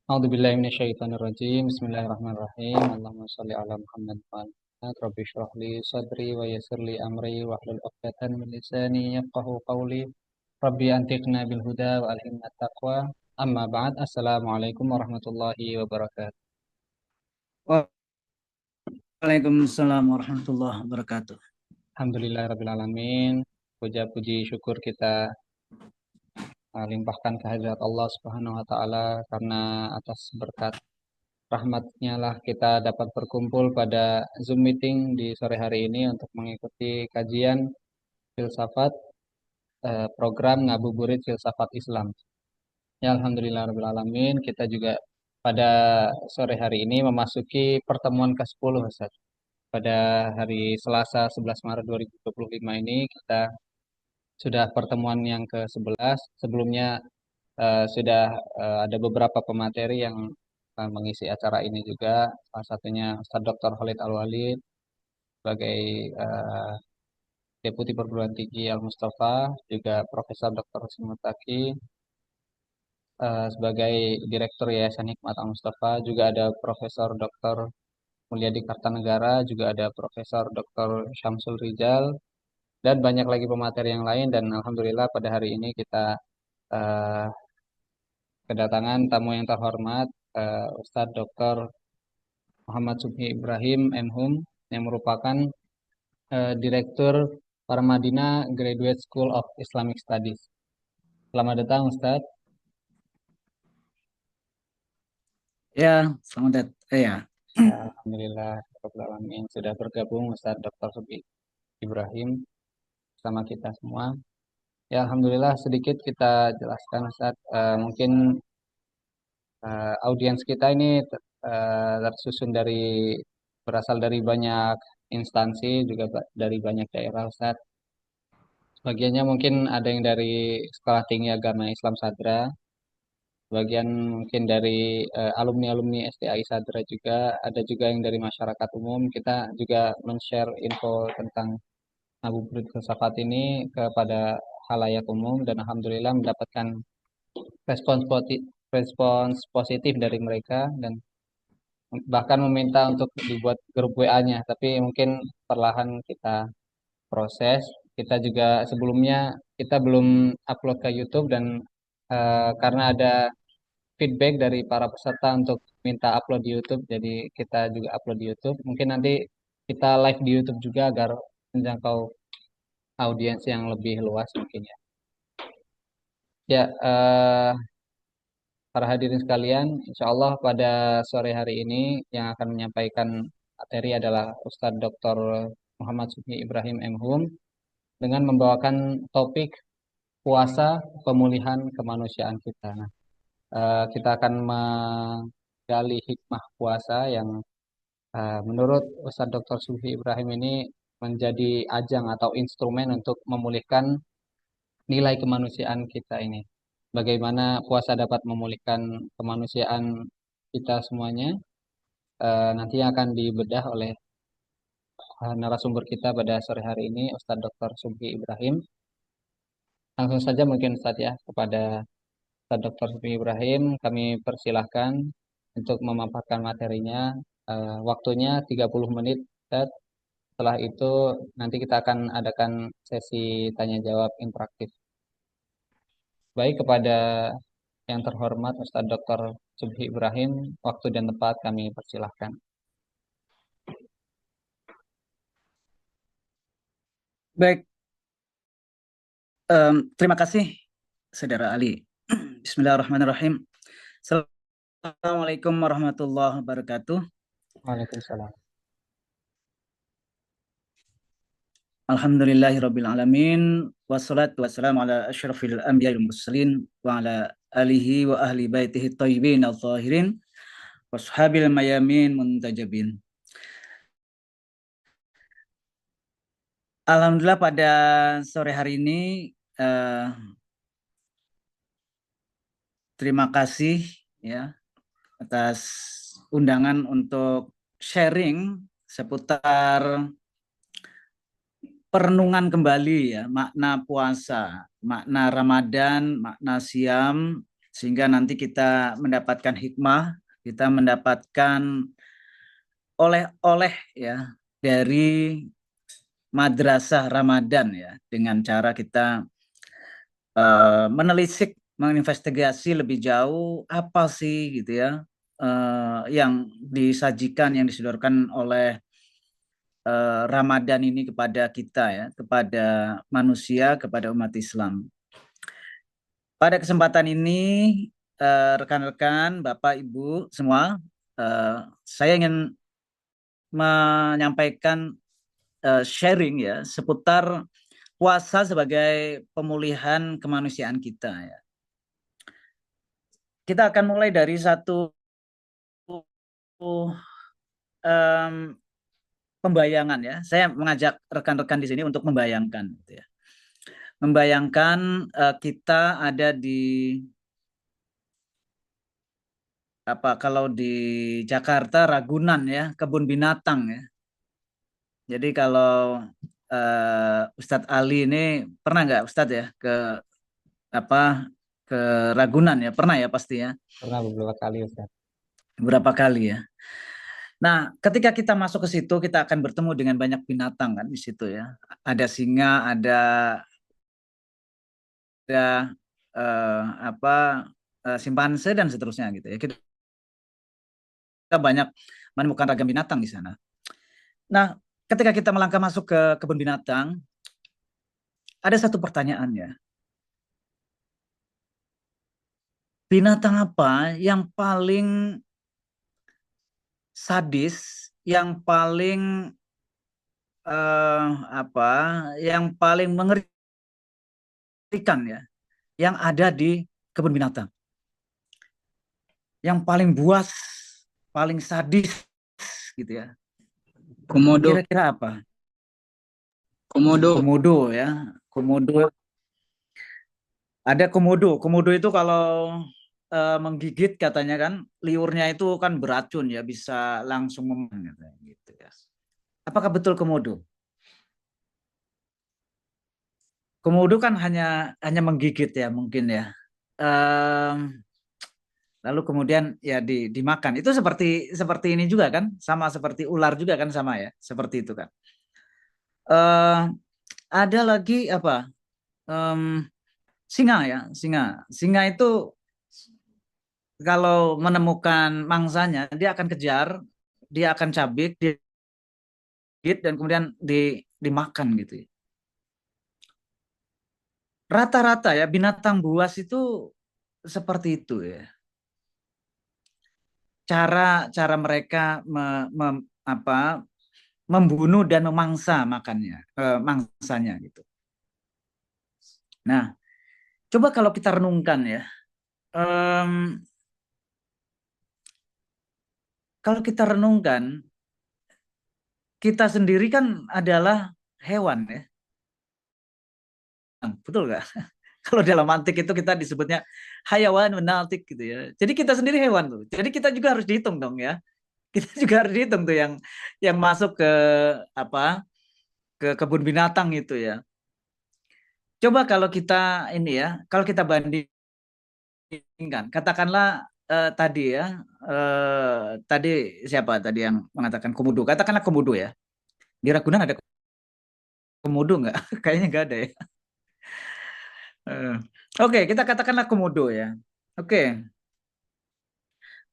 A'udzubillahi minasyaitonirrajim. Bismillahirrahmanirrahim. Allahumma shalli ala Muhammad wa ala Muhammad. Rabbi shrah li sadri wa yassir li amri wa hlul 'uqdatam min lisani yafqahu qawli. Rabbi antiqna bil huda wa alhimna taqwa. Amma ba'd. Assalamualaikum warahmatullahi wabarakatuh. Waalaikumsalam warahmatullahi wabarakatuh. Alhamdulillahirabbil alamin. Puja puji syukur kita limpahkan kehadirat Allah Subhanahu wa taala karena atas berkat rahmatnya lah kita dapat berkumpul pada Zoom meeting di sore hari ini untuk mengikuti kajian filsafat program Ngabuburit Filsafat Islam. Ya Alhamdulillah Rabbil Alamin, kita juga pada sore hari ini memasuki pertemuan ke-10 Ustaz. Pada hari Selasa 11 Maret 2025 ini kita sudah pertemuan yang ke-11. Sebelumnya sudah ada beberapa pemateri yang mengisi acara ini juga. Salah satunya Ustaz Dr. Khalid Al-Walid sebagai eh, Deputi Perguruan Tinggi Al-Mustafa, juga Profesor Dr. Husin Mutaki sebagai Direktur Yayasan Hikmat Al-Mustafa, juga ada Profesor Dr. Mulyadi Kartanegara, juga ada Profesor Dr. Syamsul Rijal, dan banyak lagi pemateri yang lain. Dan Alhamdulillah pada hari ini kita eh, kedatangan tamu yang terhormat, Ustadz Dr. Muhammad Subhi Ibrahim MHum, yang merupakan Direktur Paramadina Graduate School of Islamic Studies. Selamat datang Ustadz. Ya, selamat datang. Ya, Alhamdulillah sudah bergabung Ustadz Dr. Subhi Ibrahim sama kita semua. Ya Alhamdulillah, sedikit kita jelaskan Ustadz. Mungkin audiens kita ini tersusun berasal dari banyak instansi, juga dari banyak daerah Ustadz. Sebagiannya mungkin ada yang dari Sekolah Tinggi Agama Islam Sadra, sebagian mungkin dari alumni-alumni STAI Sadra juga, ada juga yang dari masyarakat umum. Kita juga men-share info tentang Ngabuburit Filsafat ini kepada halayak umum, dan alhamdulillah mendapatkan respons positif dari mereka, dan bahkan meminta untuk dibuat grup WA-nya, tapi mungkin perlahan kita proses. Kita juga sebelumnya kita belum upload ke YouTube, dan karena ada feedback dari para peserta untuk minta upload di YouTube, jadi kita juga upload di YouTube. Mungkin nanti kita live di YouTube juga agar menjangkau audiens yang lebih luas mungkin ya. Ya, para hadirin sekalian, insya Allah pada sore hari ini yang akan menyampaikan materi adalah Ustadz Dr. Muhammad Subhi Ibrahim MHum dengan membawakan topik puasa pemulihan kemanusiaan kita. Nah, kita akan menggali hikmah puasa yang menurut Ustadz Dr. Subhi Ibrahim ini menjadi ajang atau instrumen untuk memulihkan nilai kemanusiaan kita ini. Bagaimana puasa dapat memulihkan kemanusiaan kita semuanya, nanti akan dibedah oleh narasumber kita pada sore hari ini, Ustadz Dr. Subhi Ibrahim. Langsung saja mungkin Ustadz ya, kepada Ustadz Dr. Subhi Ibrahim, kami persilahkan untuk memaparkan materinya. Waktunya 30 menit, Ustadz. Setelah itu nanti kita akan adakan sesi tanya jawab interaktif. Baik, kepada yang terhormat Ustadz Dr. Subhi Ibrahim, waktu dan tempat kami persilahkan. baik. Terima kasih, Saudara Ali. Bismillahirrahmanirrahim. Assalamualaikum warahmatullahi wabarakatuh. Waalaikumsalam. Alhamdulillahirabbil alamin. Wassalatu wassalamu ala asyrafil anbiya'i wal mursalin wa ala alihi wa ahli baitihi thayyibin adh-dhahirin washabil mayamin muntajabin. Alhamdulillah pada sore hari ini terima kasih ya atas undangan untuk sharing seputar perenungan kembali ya makna puasa, makna Ramadan, makna siam sehingga nanti kita mendapatkan hikmah, kita mendapatkan oleh-oleh ya dari madrasah Ramadan ya, dengan cara kita menelisik, menginvestigasi lebih jauh apa sih gitu ya yang disajikan, yang disodorkan oleh Ramadan ini kepada kita ya, kepada manusia, kepada umat Islam. Pada kesempatan ini rekan-rekan, Bapak, Ibu semua, saya ingin menyampaikan sharing ya seputar puasa sebagai pemulihan kemanusiaan kita ya. Kita akan mulai dari satu pembayangan ya. Saya mengajak rekan-rekan di sini untuk membayangkan gitu ya. Membayangkan kita ada di kalau di Jakarta Ragunan ya, kebun binatang ya. Jadi kalau Ustadz Ali ini pernah nggak Ustadz ya ke Ragunan ya, pernah ya pasti ya, Pernah beberapa kali Ustaz. beberapa kali ya. Nah, ketika kita masuk ke situ, kita akan bertemu dengan banyak binatang kan di situ ya. Ada singa, ada simpanse dan seterusnya gitu ya. Kita banyak menemukan ragam binatang di sana. Nah, ketika kita melangkah masuk ke kebun binatang, ada satu pertanyaan ya. Binatang apa yang paling sadis, yang paling yang paling mengerikan ya, yang ada di kebun binatang? Yang paling buas, paling sadis gitu ya. Komodo. Kira-kira apa? Komodo. Komodo ya. Komodo. Ada komodo. Komodo itu kalau menggigit katanya kan liurnya itu kan beracun ya, bisa langsung memakan gitu ya. Apakah betul komodo? Komodo kan hanya menggigit ya mungkin ya. Lalu kemudian ya dimakan. Itu seperti ini juga kan, sama seperti ular juga kan, sama ya, seperti itu kan. Ada lagi apa? Singa ya, singa itu kalau menemukan mangsanya dia akan kejar, dia akan cabik, dia dan kemudian dimakan gitu ya. Rata-rata ya binatang buas itu seperti itu ya. Cara mereka membunuh dan memangsa mangsanya gitu. Nah, coba kalau kita renungkan ya, kalau kita renungkan, kita sendiri kan adalah hewan ya, betul nggak? Kalau dalam mantik itu kita disebutnya hayawan menaltik gitu ya. Jadi kita sendiri hewan tuh. Jadi kita juga harus dihitung dong ya. Kita juga harus dihitung tuh yang masuk ke ke kebun binatang itu ya. Coba kalau kita ini ya, kalau kita bandingkan, katakanlah tadi ya, tadi siapa tadi yang mengatakan komodo? Katakanlah komodo ya. Di Ragunan ada komodo nggak? Kayaknya nggak ada ya. Oke, kita katakanlah komodo ya. Oke,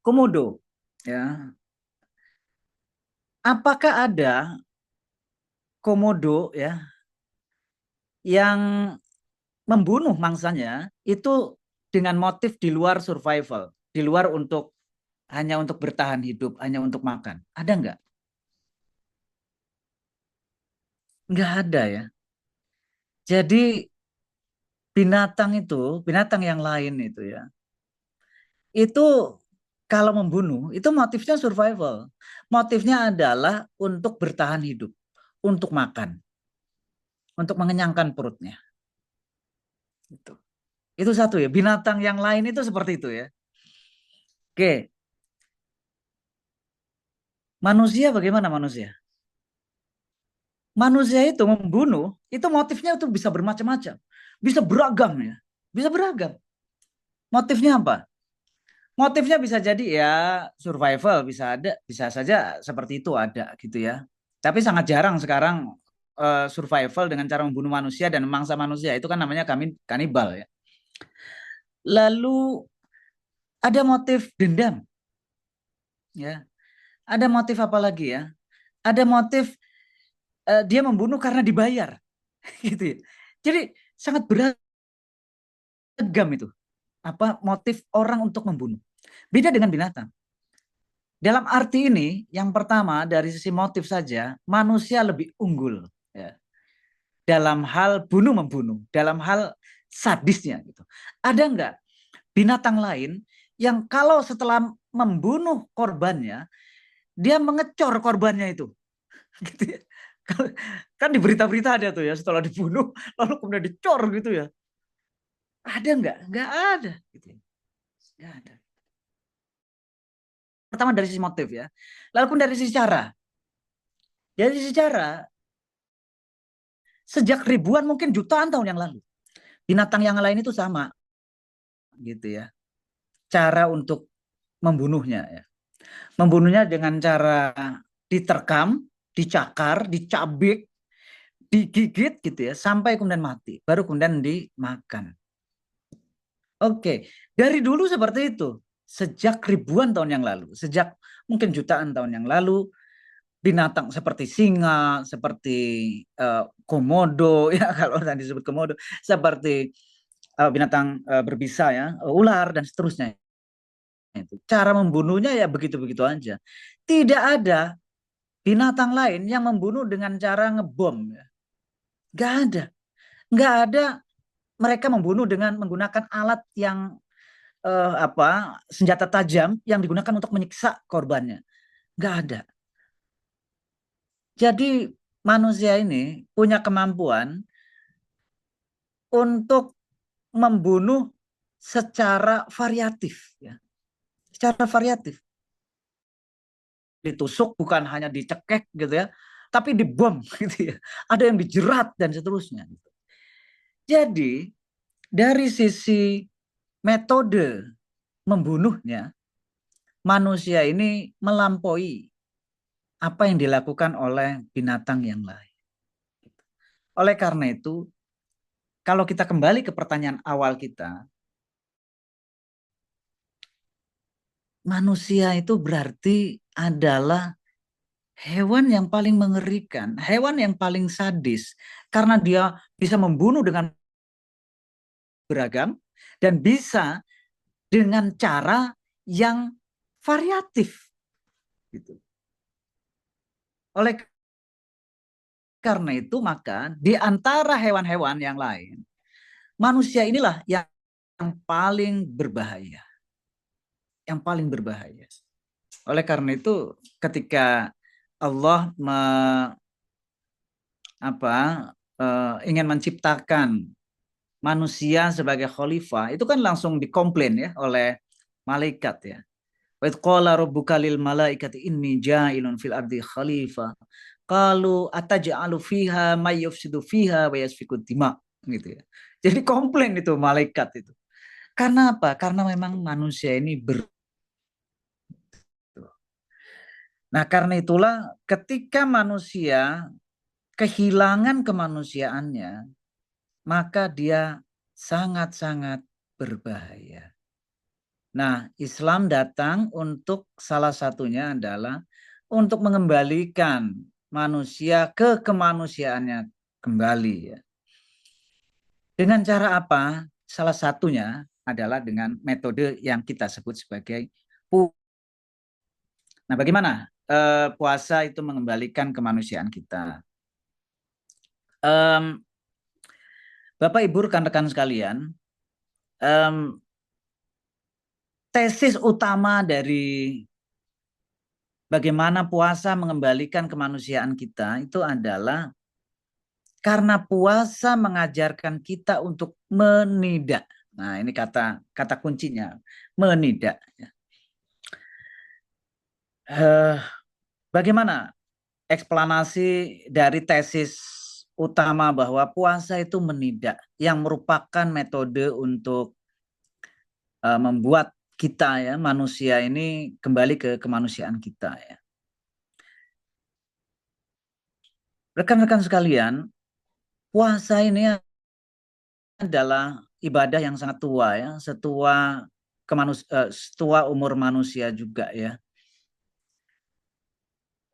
komodo ya. Apakah ada komodo ya yang membunuh mangsanya itu dengan motif di luar survival, di luar hanya untuk bertahan hidup, hanya untuk makan? Ada nggak? Nggak ada ya. Jadi binatang yang lain itu ya, itu kalau membunuh itu motifnya survival. Motifnya adalah untuk bertahan hidup, untuk makan, untuk mengenyangkan perutnya. Itu satu ya. Binatang yang lain itu seperti itu ya. Oke. Manusia bagaimana manusia? Manusia itu membunuh, itu motifnya itu bisa bermacam-macam. Bisa beragam ya. Bisa beragam. Motifnya apa? Motifnya bisa jadi ya survival, bisa ada, bisa saja seperti itu ada gitu ya. Tapi sangat jarang sekarang survival dengan cara membunuh manusia dan memangsa manusia. Itu kan namanya kanibal ya. Lalu ada motif dendam ya. Ada motif apa lagi ya? Ada motif dia membunuh karena dibayar gitu ya. Jadi sangat beragam itu apa motif orang untuk membunuh. Beda dengan binatang. Dalam arti ini, yang pertama dari sisi motif saja, manusia lebih unggul ya, dalam hal bunuh membunuh, dalam hal sadisnya gitu. Ada enggak binatang lain yang kalau setelah membunuh korbannya, dia mengecor korbannya itu, gitu ya. Kan di berita-berita ada tuh ya, setelah dibunuh lalu kemudian dicor gitu ya. Ada enggak? Enggak ada. Gitu ya. Enggak ada. Pertama dari sisi motif ya. Lalu pun dari sisi cara. Dari sisi cara, sejak ribuan mungkin jutaan tahun yang lalu, binatang yang lain itu sama gitu ya. Cara untuk membunuhnya ya. Membunuhnya dengan cara diterkam, dicakar, dicabik, digigit gitu ya, sampai kemudian mati. Baru kemudian dimakan. Oke, dari dulu seperti itu. Sejak ribuan tahun yang lalu, sejak mungkin jutaan tahun yang lalu, binatang seperti singa, seperti komodo ya kalau tadi disebut komodo, seperti binatang berbisa ya, ular dan seterusnya. Itu cara membunuhnya ya begitu-begitu aja. Tidak ada binatang lain yang membunuh dengan cara ngebom ya. Nggak ada. Nggak ada mereka membunuh dengan menggunakan alat yang senjata tajam yang digunakan untuk menyiksa korbannya. Nggak ada. Jadi manusia ini punya kemampuan untuk membunuh secara variatif ya. Secara variatif. Ditusuk bukan hanya dicekek gitu ya, tapi dibom gitu ya. Ada yang dijerat dan seterusnya gitu. Jadi dari sisi metode membunuhnya, manusia ini melampaui apa yang dilakukan oleh binatang yang lain. Oleh karena itu, kalau kita kembali ke pertanyaan awal kita, manusia itu berarti adalah hewan yang paling mengerikan, hewan yang paling sadis, karena dia bisa membunuh dengan beragam dan bisa dengan cara yang variatif. Gitu. Oleh karena itu, maka di antara hewan-hewan yang lain, manusia inilah yang paling berbahaya. Yang paling berbahaya. Oleh karena itu, ketika Allah ingin menciptakan manusia sebagai khalifah, itu kan langsung dikomplain ya oleh malaikat ya. Wa idz qala rabbuka lil malaikati inni ja'ilun fil ardi khalifah. Qalu ataj'alu fiha may yufsidu fiha wa yasfiku dima gitu ya. Jadi komplain itu malaikat itu. Karena apa? Karena memang manusia ini Nah, karena itulah ketika manusia kehilangan kemanusiaannya, maka dia sangat-sangat berbahaya. Nah, Islam datang untuk salah satunya adalah untuk mengembalikan manusia ke kemanusiaannya kembali ya. Dengan cara apa? Salah satunya adalah dengan metode yang kita sebut sebagai Nah, bagaimana puasa itu mengembalikan kemanusiaan kita? Bapak Ibu rekan-rekan sekalian, tesis utama dari bagaimana puasa mengembalikan kemanusiaan kita itu adalah karena puasa mengajarkan kita untuk menidak. Nah, ini kata kuncinya, menidak. Bagaimana eksplanasi dari tesis utama bahwa puasa itu menidak, yang merupakan metode untuk membuat kita ya manusia ini kembali ke kemanusiaan kita ya. Rekan-rekan sekalian, puasa ini adalah ibadah yang sangat tua ya, setua umur manusia juga ya.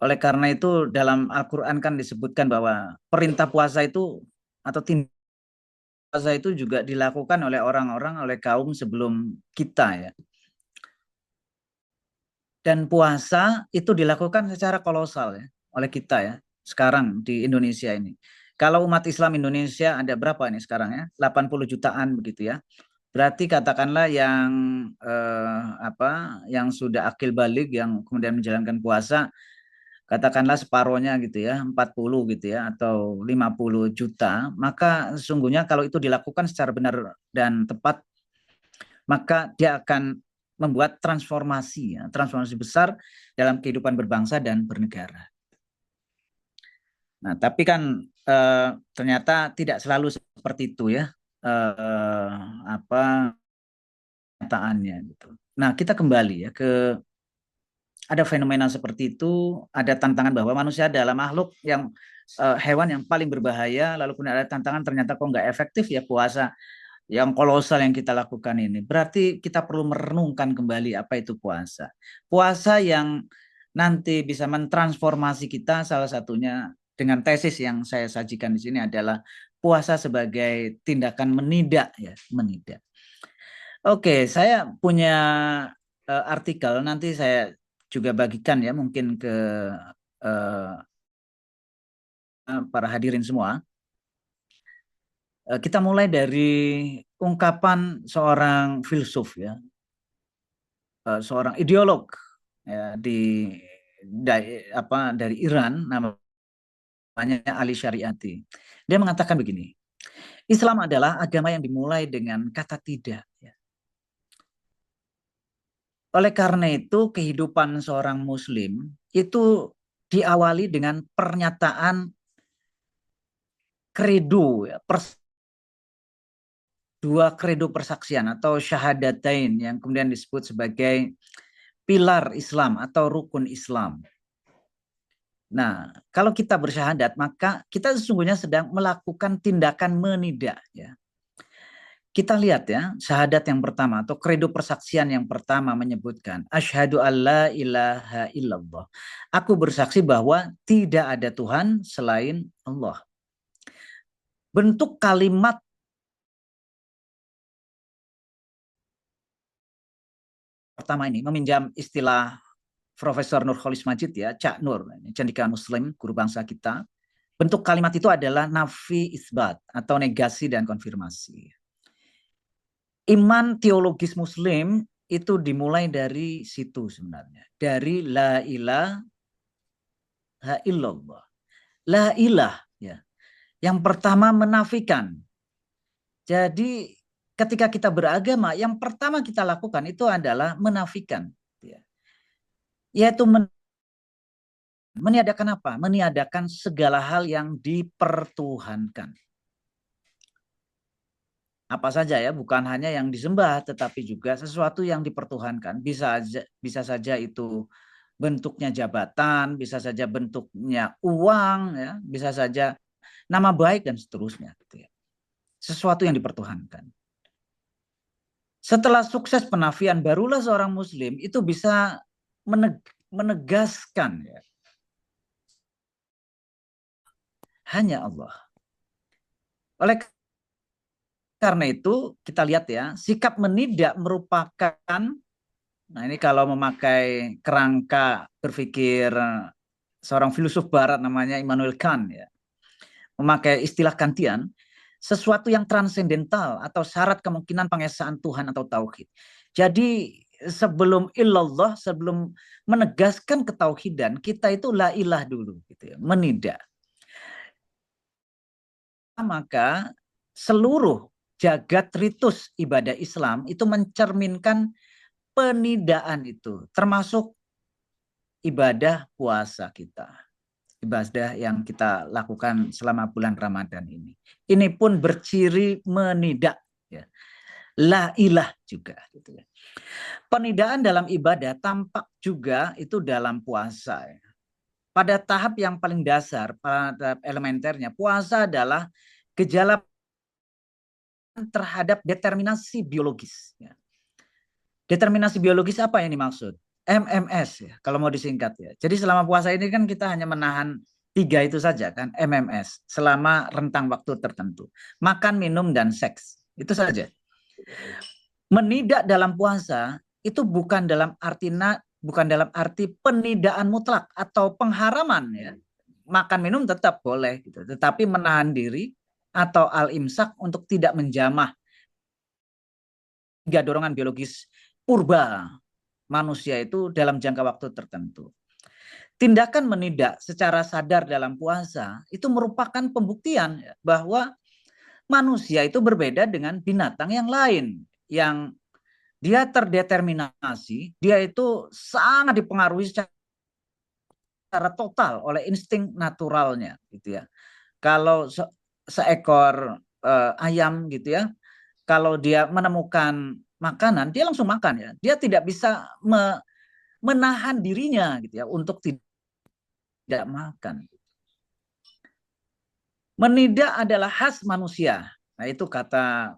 Oleh karena itu dalam Al-Qur'an kan disebutkan bahwa perintah puasa itu atau tindak puasa itu juga dilakukan oleh orang-orang, oleh kaum sebelum kita ya. Dan puasa itu dilakukan secara kolosal ya oleh kita ya sekarang di Indonesia ini. Kalau umat Islam Indonesia ada berapa ini sekarang ya? 80 jutaan begitu ya. Berarti katakanlah yang sudah akil balik yang kemudian menjalankan puasa katakanlah separohnya gitu ya, 40 gitu ya atau 50 juta, maka sesungguhnya kalau itu dilakukan secara benar dan tepat maka dia akan membuat transformasi besar dalam kehidupan berbangsa dan bernegara. Nah, tapi kan ternyata tidak selalu seperti itu ya kenyataannya gitu. Nah, kita kembali ya ke ada fenomena seperti itu, ada tantangan bahwa manusia adalah makhluk yang hewan yang paling berbahaya, lalu kemudian ada tantangan ternyata kok nggak efektif ya puasa yang kolosal yang kita lakukan ini. Berarti kita perlu merenungkan kembali apa itu puasa. Puasa yang nanti bisa mentransformasi kita, salah satunya dengan tesis yang saya sajikan di sini adalah puasa sebagai tindakan menidak ya, menidak. Oke, saya punya artikel nanti saya juga bagikan ya mungkin ke para hadirin semua. Kita mulai dari ungkapan seorang filsuf ya, seorang ideolog ya, dari Iran namanya Ali Syariati. Dia mengatakan begini, Islam adalah agama yang dimulai dengan kata tidak. Ya. Oleh karena itu kehidupan seorang Muslim itu diawali dengan pernyataan kredo ya, dua kredo persaksian atau syahadatain yang kemudian disebut sebagai pilar Islam atau rukun Islam. Nah, kalau kita bersyahadat maka kita sesungguhnya sedang melakukan tindakan menidak ya. Kita lihat ya, syahadat yang pertama atau kredo persaksian yang pertama menyebutkan asyhadu alla ilaha illallah. Aku bersaksi bahwa tidak ada Tuhan selain Allah. Bentuk kalimat pertama ini meminjam istilah Profesor Nurholis Majid ya, Cak Nur, cendekiawan Muslim, guru bangsa kita. Bentuk kalimat itu adalah nafi isbat atau negasi dan konfirmasi. Iman teologis Muslim itu dimulai dari situ sebenarnya, dari la ilaha illallah. La ilah ya. Yang pertama menafikan. Jadi ketika kita beragama, yang pertama kita lakukan itu adalah menafikan. Ya. Yaitu meniadakan apa? Meniadakan segala hal yang dipertuhankan. Apa saja ya, bukan hanya yang disembah, tetapi juga sesuatu yang dipertuhankan. Bisa saja itu bentuknya jabatan, bisa saja bentuknya uang, ya, bisa saja nama baik dan seterusnya. Gitu ya. Sesuatu yang dipertuhankan. Setelah sukses penafian, barulah seorang Muslim itu bisa menegaskan ya, hanya Allah. Oleh karena itu kita lihat ya, sikap menidak merupakan, nah ini kalau memakai kerangka berpikir seorang filsuf barat namanya Immanuel Kant ya, memakai istilah Kantian, sesuatu yang transendental atau syarat kemungkinan pengesaan Tuhan atau tauhid. Jadi sebelum illallah, sebelum menegaskan ketauhidan, kita itu la ilah dulu gitu ya, menidak. Maka seluruh jagat ritus ibadah Islam itu mencerminkan penidaan itu, termasuk ibadah puasa kita. Ibadah yang kita lakukan selama bulan Ramadan ini. Ini pun berciri menidak. Ya. La ilah juga gitu ya. Penidaan dalam ibadah tampak juga itu dalam puasa ya. Pada tahap yang paling dasar, pada elementernya, puasa adalah gejala terhadap determinasi biologis ya. Determinasi biologis apa yang dimaksud? MMS ya, kalau mau disingkat ya. Jadi selama puasa ini kan kita hanya menahan 3 itu saja kan, MMS, selama rentang waktu tertentu. Makan, minum, dan seks. Itu saja. Menidak dalam puasa itu bukan dalam arti penidaan mutlak atau pengharaman ya. Makan minum tetap boleh gitu, tetapi menahan diri atau al-imsak untuk tidak menjamah 3 dorongan biologis purba manusia itu dalam jangka waktu tertentu. Tindakan menidak secara sadar dalam puasa itu merupakan pembuktian bahwa manusia itu berbeda dengan binatang yang lain yang dia terdeterminasi, dia itu sangat dipengaruhi secara total oleh insting naturalnya gitu ya. Kalau seekor ayam gitu ya, kalau dia menemukan makanan, dia langsung makan ya. Dia tidak bisa menahan dirinya gitu ya untuk tidak makan. Menidak adalah khas manusia. Nah, itu kata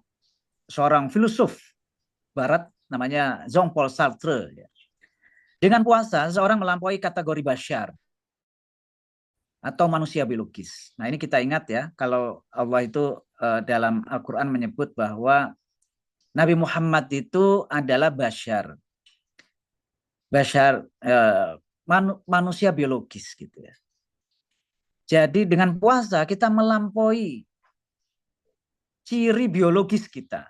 seorang filsuf barat namanya Jean-Paul Sartre ya. Dengan puasa, seseorang melampaui kategori bashar atau manusia biologis. Nah, ini kita ingat ya, kalau Allah itu dalam Al-Quran menyebut bahwa Nabi Muhammad itu adalah bashar. Bashar manusia biologis gitu ya. Jadi dengan puasa kita melampaui ciri biologis kita.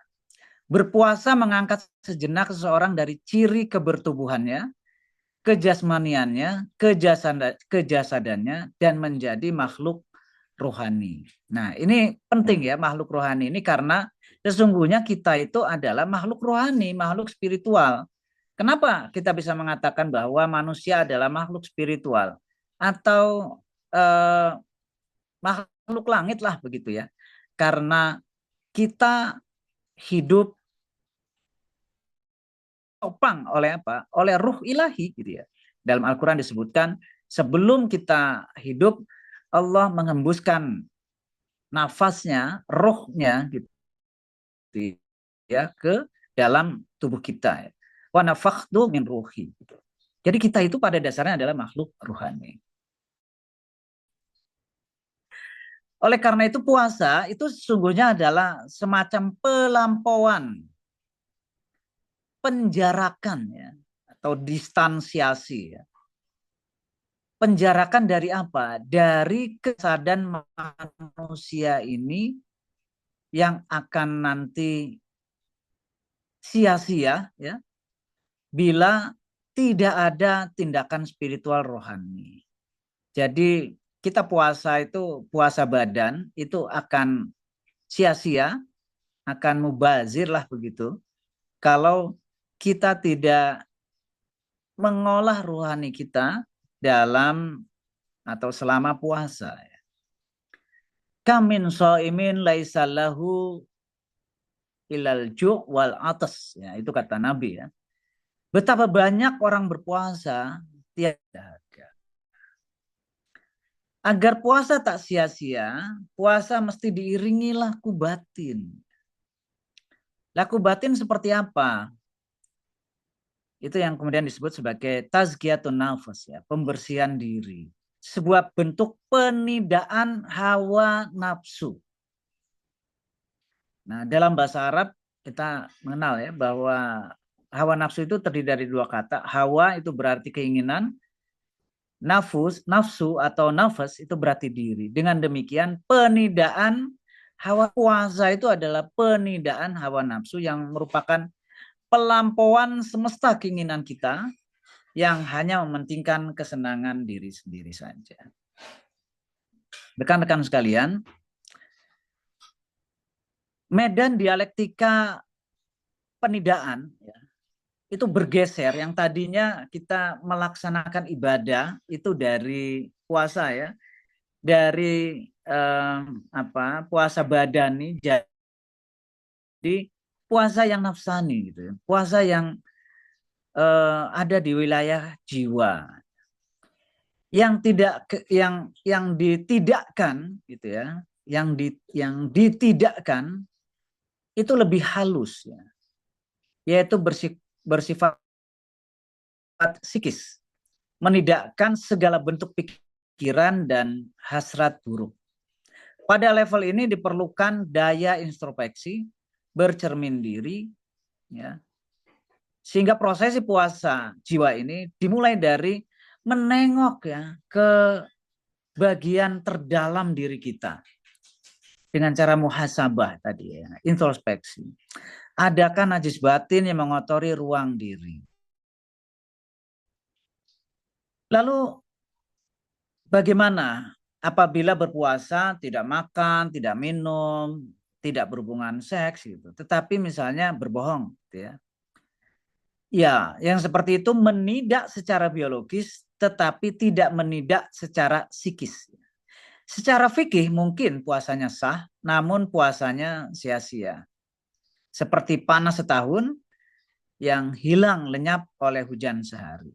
Berpuasa mengangkat sejenak seseorang dari ciri kebertubuhannya, kejasmaniannya, kejasadannya, dan menjadi makhluk rohani. Nah, ini penting ya, makhluk rohani ini, karena sesungguhnya kita itu adalah makhluk rohani, makhluk spiritual. Kenapa kita bisa mengatakan bahwa manusia adalah makhluk spiritual atau makhluk langit lah begitu ya? Karena kita hidup topang oleh apa? Oleh ruh ilahi gitu ya. Dalam Al-Quran disebutkan sebelum kita hidup Allah mengembuskan nafasnya, rohnya gitu ya ke dalam tubuh kita. Wa nafakhtu min ruhi gitu. Jadi kita itu pada dasarnya adalah makhluk rohani. Oleh karena itu puasa itu sesungguhnya adalah semacam pelampauan, penjarakan ya, atau distansiasi ya. Penjarakan dari apa? Dari kesadaran manusia ini yang akan nanti sia-sia ya bila tidak ada tindakan spiritual rohani. Jadi kita puasa itu, puasa badan itu akan sia-sia, akan mubazir lah begitu, kalau kita tidak mengolah rohani kita dalam atau selama puasa. Kamin shaimin laisa lahu ilal ju' wal atas. Ya, itu kata Nabi ya. Betapa banyak orang berpuasa tiada ada. Agar puasa tak sia-sia, puasa mesti diiringi laku batin. Laku batin seperti apa? Itu yang kemudian disebut sebagai tazkiyatun nafas ya, pembersihan diri. Sebuah bentuk penidaan hawa nafsu. Nah, dalam bahasa Arab kita mengenal ya bahwa hawa nafsu itu terdiri dari 2 kata. Hawa itu berarti keinginan, nafsu atau nafas itu berarti diri. Dengan demikian penidaan hawa puasa itu adalah penidaan hawa nafsu yang merupakan pelampauan semesta keinginan kita yang hanya mementingkan kesenangan diri sendiri saja. Rekan-rekan sekalian, medan dialektika penidaan ya, itu bergeser. Yang tadinya kita melaksanakan ibadah itu dari puasa ya, dari puasa badani jadi puasa yang nafsani gitu ya. Puasa yang ada di wilayah jiwa. Yang ditidakkan gitu ya. Yang ditidakkan itu lebih halus ya. Yaitu bersifat psikis, menidakkan segala bentuk pikiran dan hasrat buruk. Pada level ini diperlukan daya introspeksi, bercermin diri, ya, sehingga prosesi puasa jiwa ini dimulai dari menengok ya ke bagian terdalam diri kita dengan cara muhasabah tadi ya, introspeksi. Adakah najis batin yang mengotori ruang diri? Lalu bagaimana apabila berpuasa tidak makan, tidak minum, tidak berhubungan seks gitu, tetapi misalnya berbohong gitu ya. Ya, yang seperti itu menidak secara biologis tetapi tidak menidak secara psikis. Secara fikih mungkin puasanya sah, namun puasanya sia-sia. Seperti panas setahun yang hilang lenyap oleh hujan sehari.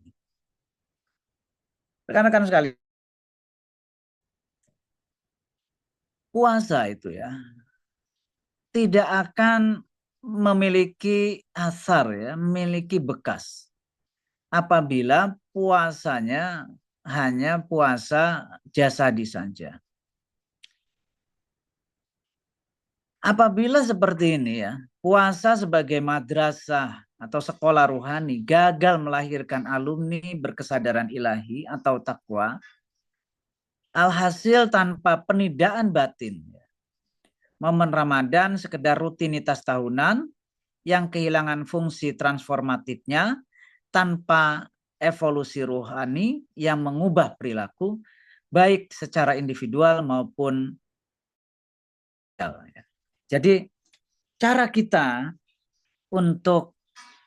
Rekan-rekan sekali, puasa itu ya tidak akan memiliki asar ya, memiliki bekas apabila puasanya hanya puasa jasadi saja. Apabila seperti ini ya, puasa sebagai madrasah atau sekolah ruhani gagal melahirkan alumni berkesadaran ilahi atau takwa, alhasil tanpa penidaan batin. Momen Ramadan sekedar rutinitas tahunan yang kehilangan fungsi transformatifnya tanpa evolusi ruhani yang mengubah perilaku baik secara individual maupun ya. Jadi cara kita untuk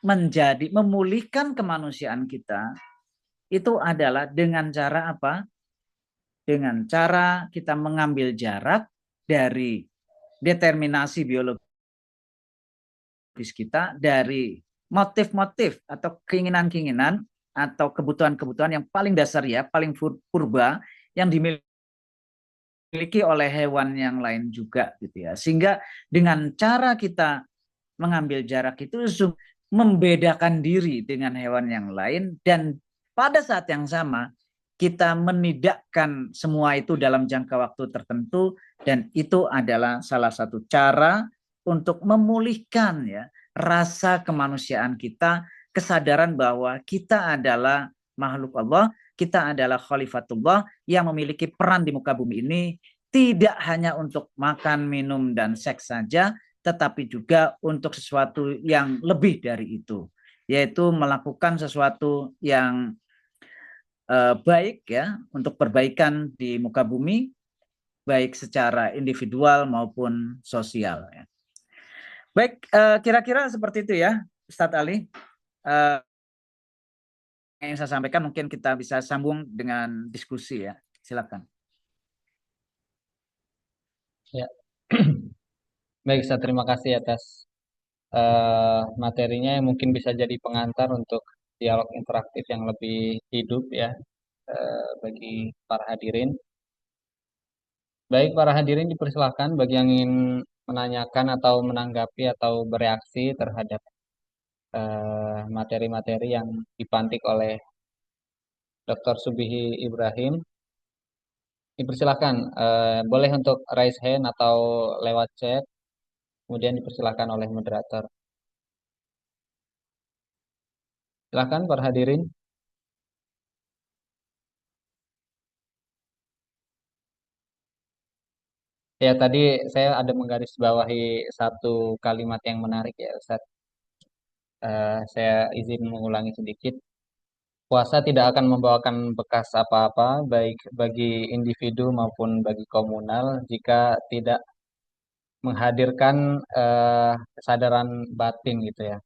memulihkan kemanusiaan kita itu adalah dengan cara apa? Dengan cara kita mengambil jarak dari determinasi biologis kita, dari motif-motif atau keinginan-keinginan atau kebutuhan-kebutuhan yang paling dasar ya, paling purba yang dimiliki oleh hewan yang lain juga gitu ya. Sehingga dengan cara kita mengambil jarak itu membedakan diri dengan hewan yang lain, dan pada saat yang sama kita menidakkan semua itu dalam jangka waktu tertentu, dan itu adalah salah satu cara untuk memulihkan ya rasa kemanusiaan kita, kesadaran bahwa kita adalah makhluk Allah, kita adalah khalifatullah yang memiliki peran di muka bumi ini, tidak hanya untuk makan, minum, dan seks saja, tetapi juga untuk sesuatu yang lebih dari itu, yaitu melakukan sesuatu yang baik ya untuk perbaikan di muka bumi, baik secara individual maupun sosial. Ya. Baik, kira-kira seperti itu ya, Ustadz Ali. Yang saya sampaikan mungkin kita bisa sambung dengan diskusi ya. Silakan. Ya. Baik, saya terima kasih atas materinya yang mungkin bisa jadi pengantar untuk dialog interaktif yang lebih hidup ya bagi para hadirin. Baik, para hadirin dipersilahkan bagi yang ingin menanyakan atau menanggapi atau bereaksi terhadap materi-materi yang dipantik oleh Dr. Subihi Ibrahim. Dipersilahkan, boleh untuk raise hand atau lewat chat, kemudian dipersilahkan oleh moderator. Silakan para hadirin. Ya, tadi saya ada menggarisbawahi satu kalimat yang menarik ya, Ustaz. Saya izin mengulangi sedikit. Puasa tidak akan membawakan bekas apa-apa, baik bagi individu maupun bagi komunal, jika tidak menghadirkan kesadaran batin gitu ya.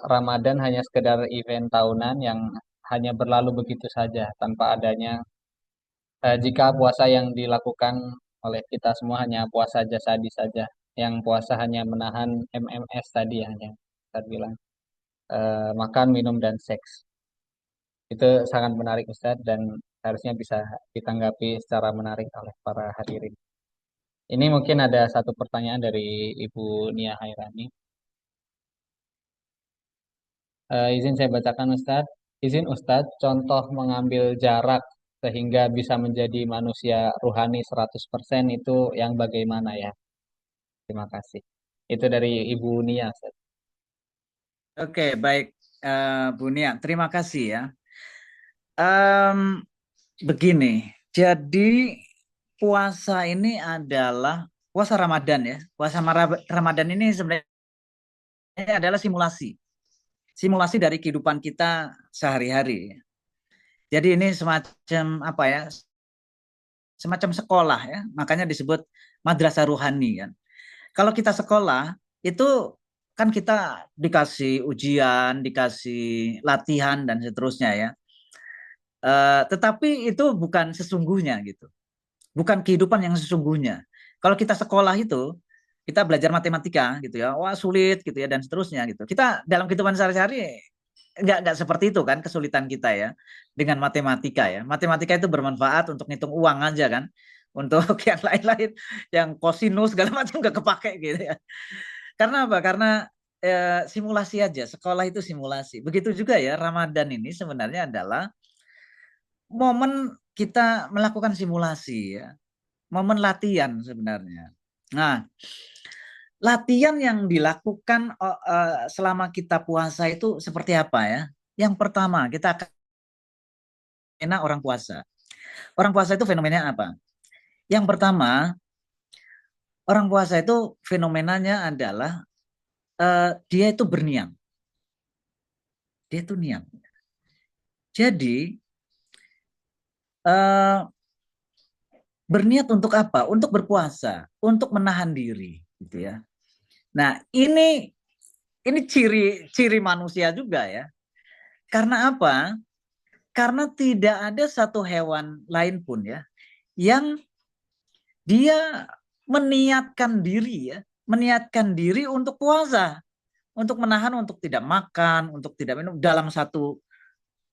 Ramadan hanya sekedar event tahunan yang hanya berlalu begitu saja tanpa adanya jika puasa yang dilakukan oleh kita semua hanya puasa jasadi saja. yang puasa hanya menahan MMS tadi ya, yang Ustadz bilang. Makan, minum, dan seks. Itu sangat menarik Ustadz dan harusnya bisa ditanggapi secara menarik oleh para hadirin. Ini mungkin ada satu pertanyaan dari Ibu Nia Hairani. Izin saya bacakan Ustadz. Izin Ustadz, contoh mengambil jarak sehingga bisa menjadi manusia ruhani 100% itu yang bagaimana ya? Terima kasih. Itu dari Ibu Nia Ustadz. Oke, baik, Bu Nia, terima kasih ya. Em, Begini, jadi puasa ini adalah puasa Ramadan ya. Puasa Ramadan ini sebenarnya adalah simulasi. Simulasi dari kehidupan kita sehari-hari. Jadi ini semacam apa ya? Semacam sekolah ya. Makanya disebut madrasah ruhani kan. Kalau kita sekolah itu kan kita dikasih ujian, dikasih latihan dan seterusnya ya. Tetapi itu bukan sesungguhnya gitu. Bukan kehidupan yang sesungguhnya. Kalau kita sekolah itu, kita belajar matematika gitu ya, wah sulit gitu ya dan seterusnya gitu. Kita dalam kehidupan sehari-hari nggak seperti itu kan kesulitan kita ya dengan matematika ya. Matematika itu bermanfaat untuk ngitung uang aja kan. Untuk yang lain-lain, yang kosinus segala macam nggak kepake gitu ya. Karena apa? Karena simulasi aja. Sekolah itu simulasi. Begitu juga ya Ramadan ini sebenarnya adalah momen kita melakukan simulasi ya, momen latihan sebenarnya. Nah, latihan yang dilakukan selama kita puasa itu seperti apa ya? Yang pertama, kita akan fenomena orang puasa. Orang puasa itu fenomenanya apa? Yang pertama, orang puasa itu fenomenanya adalah dia itu berniang. Dia itu niang. Jadi berniat untuk apa? Untuk berpuasa, untuk menahan diri, gitu ya. Nah, ini ciri manusia juga ya. Karena apa? Karena tidak ada satu hewan lain pun ya yang dia meniatkan diri untuk puasa, untuk menahan, untuk tidak makan, untuk tidak minum dalam satu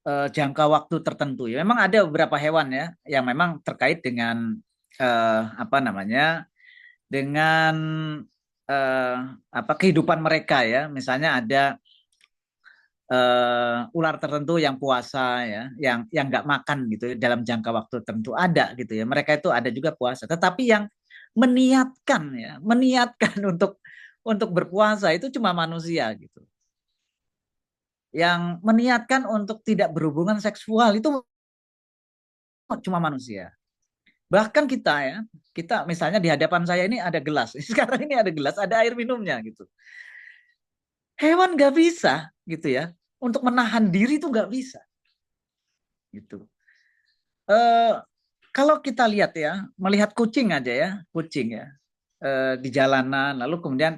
jangka waktu tertentu. Ya, memang ada beberapa hewan ya yang memang terkait dengan apa namanya, dengan kehidupan mereka ya. Misalnya ada ular tertentu yang puasa ya, yang nggak makan gitu ya, dalam jangka waktu tertentu ada gitu ya. Mereka itu ada juga puasa. Tetapi yang meniatkan untuk berpuasa itu cuma manusia gitu. Yang meniatkan untuk tidak berhubungan seksual itu cuma manusia. Bahkan kita misalnya di hadapan saya ini ada gelas. Sekarang ini ada gelas, ada air minumnya gitu. Hewan nggak bisa gitu ya. Untuk menahan diri itu nggak bisa. Gitu. Kalau kita lihat ya, melihat kucing aja ya, kucing ya di jalanan, lalu kemudian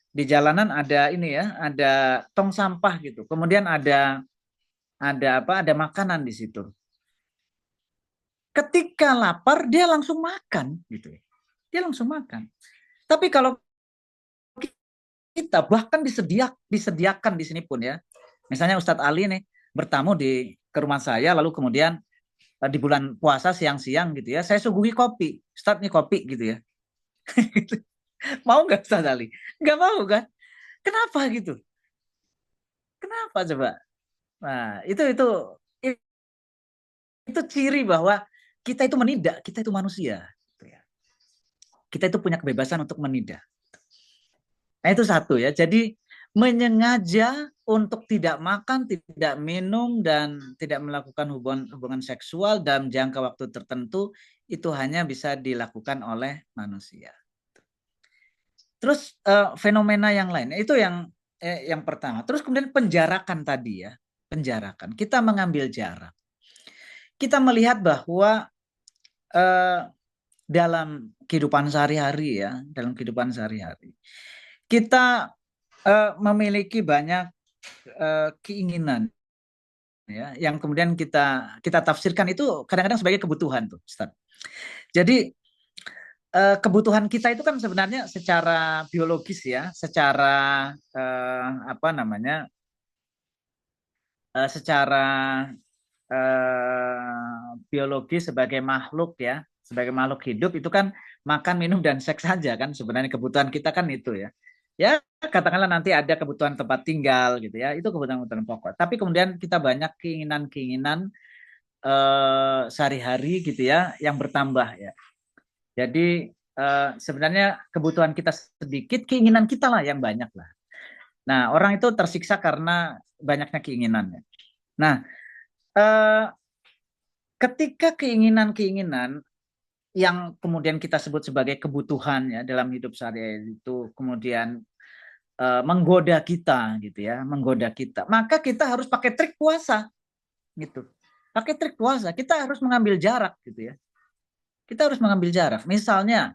di jalanan ada ini ya, ada tong sampah gitu, kemudian ada makanan di situ. Ketika lapar dia langsung makan gitu, dia langsung makan. Tapi kalau kita bahkan disediakan di sini pun ya, misalnya Ustadz Ali nih bertamu ke rumah saya, lalu kemudian di bulan puasa siang-siang gitu ya, saya suguhi kopi, Ustadz nih kopi gitu ya. Mau nggak Ustadz Ali? Nggak mau kan? Kenapa gitu? Kenapa coba? Nah, itu ciri bahwa kita itu menidak, kita itu manusia. Kita itu punya kebebasan untuk menidak. Nah, itu satu ya. Jadi menyengaja untuk tidak makan, tidak minum, dan tidak melakukan hubungan seksual dalam jangka waktu tertentu itu hanya bisa dilakukan oleh manusia. Terus fenomena yang lain itu yang pertama. Terus kemudian penjarakan tadi ya, penjarakan. Kita mengambil jarak. Kita melihat bahwa dalam kehidupan sehari-hari ya, dalam kehidupan sehari-hari kita memiliki banyak keinginan ya, yang kemudian kita tafsirkan itu kadang-kadang sebagai kebutuhan tuh, Ustaz. Jadi kebutuhan kita itu kan sebenarnya secara biologis ya, secara apa namanya, secara biologis sebagai makhluk ya, sebagai makhluk hidup itu kan makan, minum dan seks saja kan sebenarnya kebutuhan kita kan itu ya. Ya katakanlah nanti ada kebutuhan tempat tinggal gitu ya, itu kebutuhan-kebutuhan pokok. Tapi kemudian kita banyak keinginan-keinginan sehari-hari gitu ya yang bertambah ya. Jadi sebenarnya kebutuhan kita sedikit, keinginan kita lah yang banyak lah. Nah, orang itu tersiksa karena banyaknya keinginannya. Nah, ketika keinginan-keinginan yang kemudian kita sebut sebagai kebutuhan ya dalam hidup sehari-hari itu kemudian menggoda kita gitu ya, menggoda kita, maka kita harus pakai trik puasa gitu. Pakai trik puasa, kita harus mengambil jarak gitu ya. Kita harus mengambil jarak. Misalnya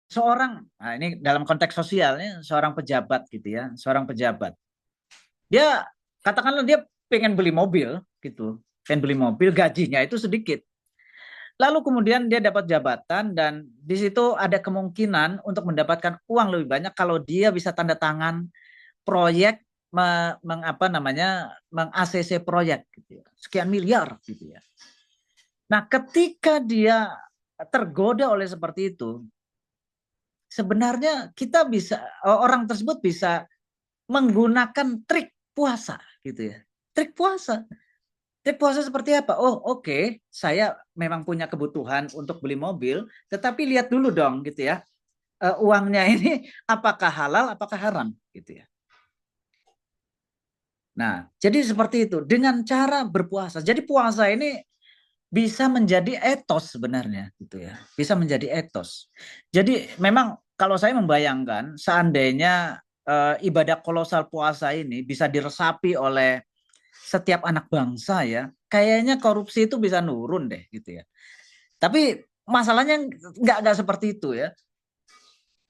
seorang, nah ini dalam konteks sosialnya seorang pejabat gitu ya, seorang pejabat. Dia katakanlah dia pengen beli mobil gitu, pengen beli mobil, gajinya itu sedikit. Lalu kemudian dia dapat jabatan dan di situ ada kemungkinan untuk mendapatkan uang lebih banyak kalau dia bisa tanda tangan proyek mengapa namanya meng-ACC proyek gitu ya, sekian miliar gitu ya. Nah, ketika dia tergoda oleh seperti itu, sebenarnya kita bisa orang tersebut bisa menggunakan trik puasa gitu ya. Trik puasa. Trik puasa seperti apa? Oh, oke, saya memang punya kebutuhan untuk beli mobil, tetapi lihat dulu dong gitu ya. Uangnya ini apakah halal, apakah haram gitu ya. Nah, jadi seperti itu dengan cara berpuasa. Jadi puasa ini bisa menjadi etos sebenarnya gitu ya. Bisa menjadi etos. Jadi memang kalau saya membayangkan seandainya ibadah kolosal puasa ini bisa diresapi oleh setiap anak bangsa ya, kayaknya korupsi itu bisa nurun deh gitu ya. Tapi masalahnya nggak seperti itu ya.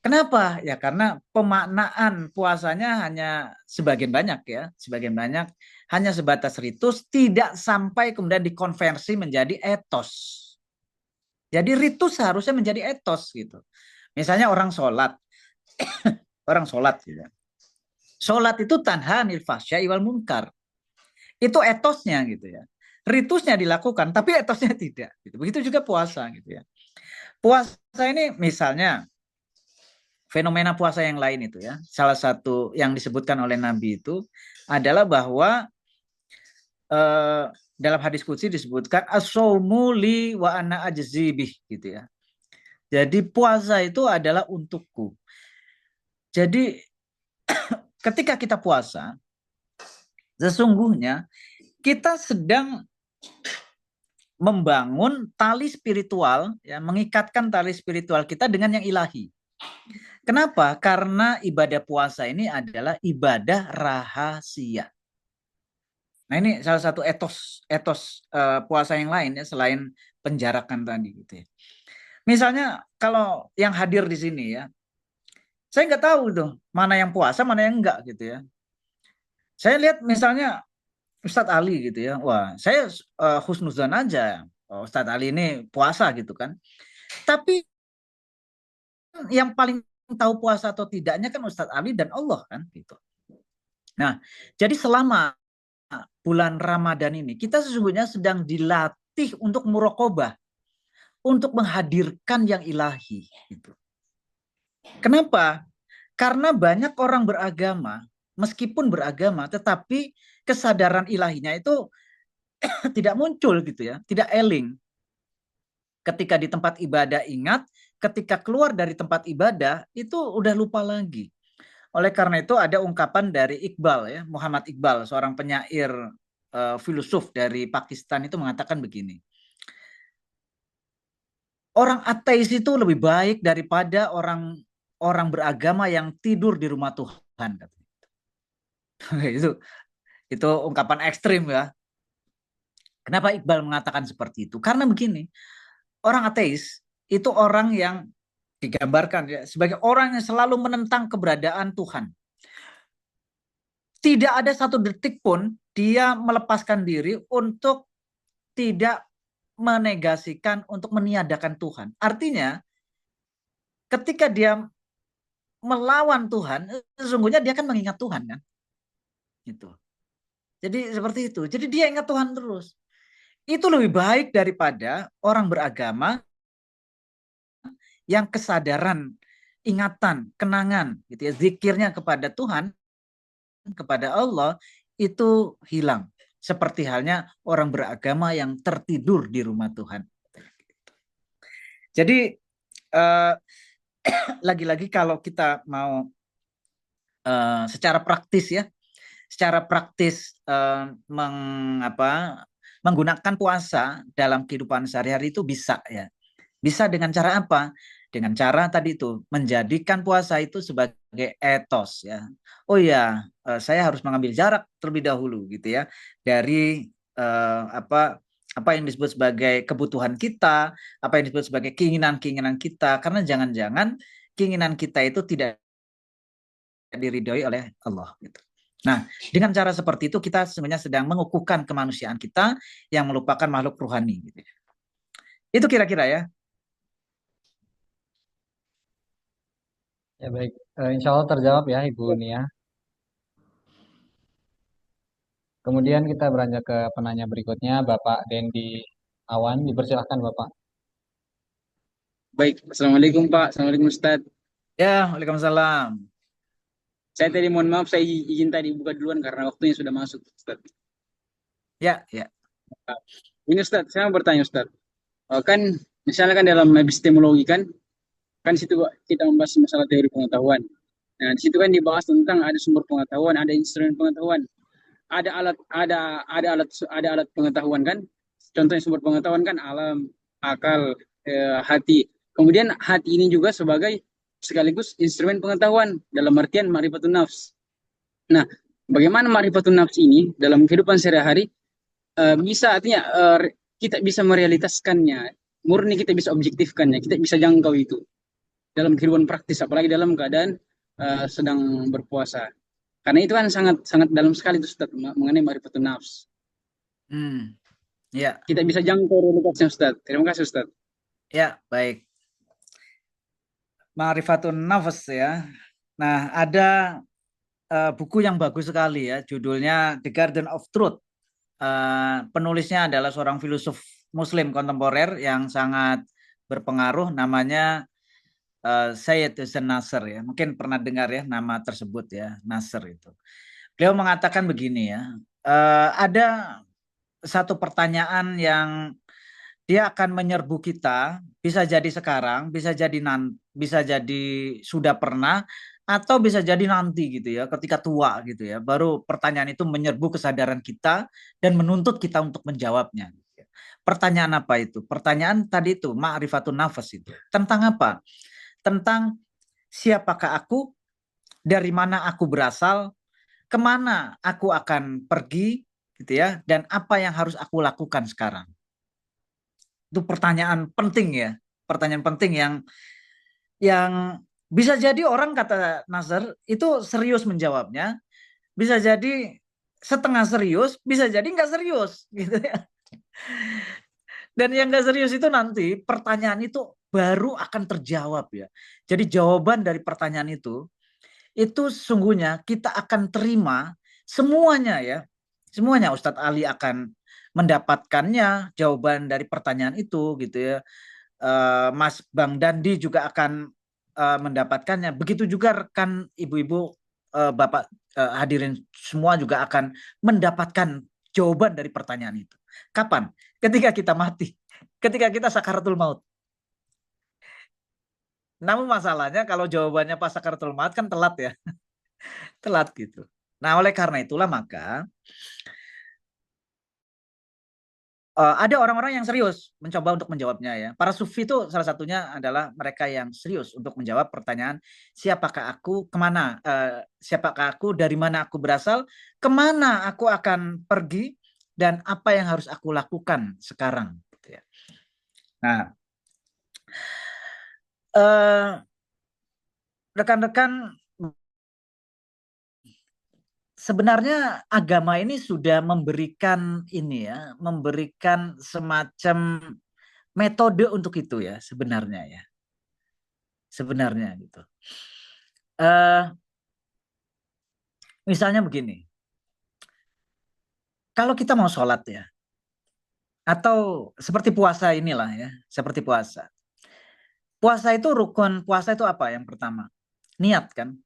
Kenapa? Ya karena pemaknaan puasanya hanya sebagian banyak ya, sebagian banyak hanya sebatas ritus, tidak sampai kemudian dikonversi menjadi etos. Jadi ritus seharusnya menjadi etos gitu. Misalnya orang sholat, orang sholat gitu. Sholat itu tanha anil fahsya'i wal munkar. Itu etosnya gitu ya. Ritusnya dilakukan, tapi etosnya tidak. Gitu. Begitu juga puasa gitu ya. Puasa ini misalnya fenomena puasa yang lain itu ya. Salah satu yang disebutkan oleh Nabi itu adalah bahwa dalam hadis qudsi disebutkan as-saumu li wa ana ajzibih gitu ya. Jadi puasa itu adalah untukku. Jadi ketika kita puasa, sesungguhnya kita sedang membangun tali spiritual, ya, mengikatkan tali spiritual kita dengan yang ilahi. Kenapa? Karena ibadah puasa ini adalah ibadah rahasia. Nah ini salah satu etos puasa yang lain ya selain penjarakan tadi gitu ya. Misalnya kalau yang hadir di sini ya, saya nggak tahu tuh mana yang puasa mana yang enggak gitu ya. Saya lihat misalnya Ustadz Ali gitu ya, wah saya husnuzan aja, Ustadz Ali ini puasa gitu kan. Tapi yang paling tahu puasa atau tidaknya kan Ustadz Ali dan Allah kan gitu. Nah, jadi selama bulan Ramadan ini kita sesungguhnya sedang dilatih untuk muraqabah, untuk menghadirkan yang ilahi gitu. Kenapa? Karena banyak orang beragama, meskipun beragama tetapi kesadaran ilahinya itu tidak muncul gitu ya, tidak eling. Ketika di tempat ibadah ingat, ketika keluar dari tempat ibadah itu udah lupa lagi. Oleh karena itu ada ungkapan dari Iqbal ya, Muhammad Iqbal, seorang penyair filosof dari Pakistan itu mengatakan begini. Orang ateis itu lebih baik daripada orang beragama yang tidur di rumah Tuhan. itu ungkapan ekstrim ya. Kenapa Iqbal mengatakan seperti itu? Karena begini, orang ateis itu orang yang digambarkan ya, sebagai orang yang selalu menentang keberadaan Tuhan. Tidak ada satu detik pun dia melepaskan diri untuk tidak menegasikan untuk meniadakan Tuhan. Artinya ketika dia melawan Tuhan, sesungguhnya dia akan mengingat Tuhan kan. Gitu. Jadi seperti itu. Jadi dia ingat Tuhan terus. Itu lebih baik daripada orang beragama yang kesadaran, ingatan, kenangan, gitu ya, zikirnya kepada Tuhan, kepada Allah itu hilang. Seperti halnya orang beragama yang tertidur di rumah Tuhan. Jadi lagi-lagi kalau kita mau secara praktis ya, secara praktis menggunakan puasa dalam kehidupan sehari-hari itu bisa ya. Bisa dengan cara apa? Dengan cara tadi itu menjadikan puasa itu sebagai etos ya. Oh ya, saya harus mengambil jarak terlebih dahulu gitu ya dari apa yang disebut sebagai kebutuhan kita, apa yang disebut sebagai keinginan-keinginan kita, karena jangan-jangan keinginan kita itu tidak diridhoi oleh Allah gitu. Nah, dengan cara seperti itu kita sebenarnya sedang mengukuhkan kemanusiaan kita yang melupakan makhluk rohani gitu. Itu kira-kira ya. Ya baik, insya Allah terjawab ya Ibu Nia. Kemudian kita beranjak ke penanya berikutnya, Bapak Dendi Awan. Dipersilahkan Bapak. Baik, Assalamualaikum Pak, Assalamualaikum Ustadz. Ya, waalaikumsalam. Saya tadi mohon maaf, saya izin tadi buka duluan karena waktunya sudah masuk, Ustadz. Ya, ya. Ini Ustadz, saya mau bertanya Ustadz. Kan misalnya kan dalam epistemologi kan situ kita membahas masalah teori pengetahuan. Nah, di situ kan dibahas tentang ada sumber pengetahuan, ada instrumen pengetahuan, ada alat pengetahuan kan. Contohnya sumber pengetahuan kan alam, akal, hati. Kemudian hati ini juga sebagai sekaligus instrumen pengetahuan dalam artian ma'rifatun nafs. Nah, bagaimana ma'rifatun nafs ini dalam kehidupan sehari-hari bisa artinya kita bisa merealitaskannya, murni kita bisa objektifkannya, kita bisa jangkau itu dalam kehidupan praktis, apalagi dalam keadaan sedang berpuasa. Karena itu kan sangat sangat dalam sekali itu Ustaz mengenai ma'rifatun nafs. Ya. Kita bisa jangkau realitasnya Ustaz. Terima kasih Ustaz. Ya, baik. Ma'rifatun nafs ya. Nah, ada buku yang bagus sekali ya, judulnya The Garden of Truth. Penulisnya adalah seorang filosof Muslim kontemporer yang sangat berpengaruh, namanya Syed Hussein Nasr ya. Mungkin pernah dengar ya nama tersebut ya, Nasr itu. Beliau mengatakan begini ya, ada satu pertanyaan yang dia akan menyerbu kita, bisa jadi sekarang, bisa jadi sudah pernah, atau bisa jadi nanti gitu ya, ketika tua gitu ya, baru pertanyaan itu menyerbu kesadaran kita dan menuntut kita untuk menjawabnya. Pertanyaan apa itu? Pertanyaan tadi itu, ma'rifatun nafas itu. Tentang apa? Tentang siapakah aku, dari mana aku berasal, kemana aku akan pergi, gitu ya, dan apa yang harus aku lakukan sekarang. Itu pertanyaan penting ya, pertanyaan penting yang bisa jadi orang, kata Nasr, itu serius menjawabnya, bisa jadi setengah serius, bisa jadi nggak serius gitu ya. Dan yang nggak serius itu nanti pertanyaan itu baru akan terjawab ya. Jadi jawaban dari pertanyaan itu sesungguhnya kita akan terima semuanya ya. Semuanya Ustadz Ali akan mendapatkannya, jawaban dari pertanyaan itu gitu ya. Mas Bang Dandi juga akan mendapatkannya. Begitu juga rekan ibu-ibu, bapak hadirin semua juga akan mendapatkan jawaban dari pertanyaan itu. Kapan? Ketika kita mati, ketika kita sakaratul maut. Namun masalahnya kalau jawabannya pas sakaratul maut kan telat ya, telat gitu. Nah, oleh karena itulah maka ada orang-orang yang serius mencoba untuk menjawabnya ya. Para sufi itu salah satunya adalah mereka yang serius untuk menjawab pertanyaan siapakah aku, kemana, siapakah aku, dari mana aku berasal, kemana aku akan pergi, dan apa yang harus aku lakukan sekarang. Gitu ya. Nah, rekan-rekan sebenarnya agama ini sudah memberikan ini ya, memberikan semacam metode untuk itu ya sebenarnya ya. Sebenarnya gitu. Eh misalnya begini, kalau kita mau sholat ya, atau seperti puasa inilah ya, seperti puasa. Puasa itu rukun, puasa itu apa yang pertama? Niat kan?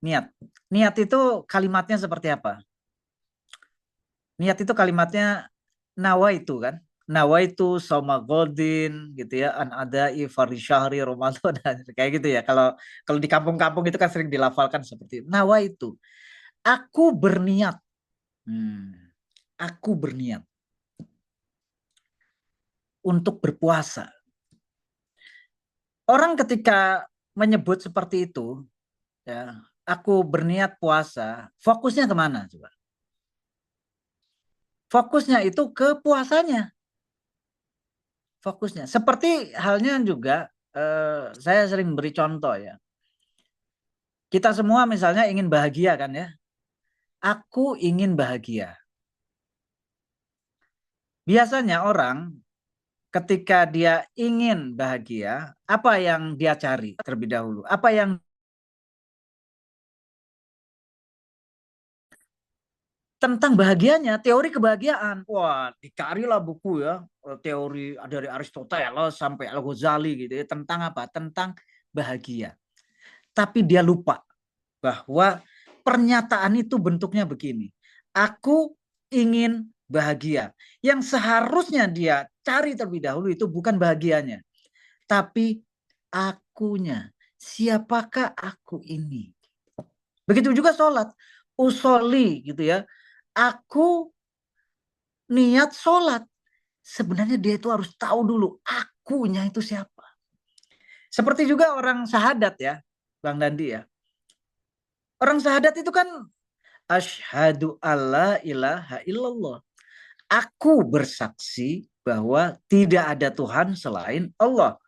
Niat. Niat itu kalimatnya seperti apa? Niat itu kalimatnya nawa itu kan? Nawa itu soma godin gitu ya, an adai fardhi syahri Ramadan kayak gitu ya. Kalau kalau di kampung-kampung itu kan sering dilafalkan seperti itu. Nawa itu aku berniat. Aku berniat untuk berpuasa. Orang ketika menyebut seperti itu, ya, aku berniat puasa, fokusnya kemana coba? Fokusnya itu ke puasanya. Fokusnya. Seperti halnya juga, saya sering beri contoh ya. Kita semua misalnya ingin bahagia kan ya. Aku ingin bahagia. Biasanya orang ketika dia ingin bahagia, apa yang dia cari terlebih dahulu? Apa yang tentang bahagianya, teori kebahagiaan. Wah, dicarilah buku ya, teori dari Aristoteles sampai Al-Ghazali gitu ya, tentang apa? Tentang bahagia. Tapi dia lupa bahwa pernyataan itu bentuknya begini. Aku ingin bahagia. Yang seharusnya dia cari terlebih dahulu itu bukan bahagianya, tapi akunya. Siapakah aku ini? Begitu juga sholat. Usoli gitu ya. Aku niat sholat. Sebenarnya dia itu harus tahu dulu akunya itu siapa. Seperti juga orang syahadat ya, Bang Dandi ya. Orang syahadat itu kan asyhadu alla ilaha illallah. Aku bersaksi bahwa tidak ada Tuhan selain Allah.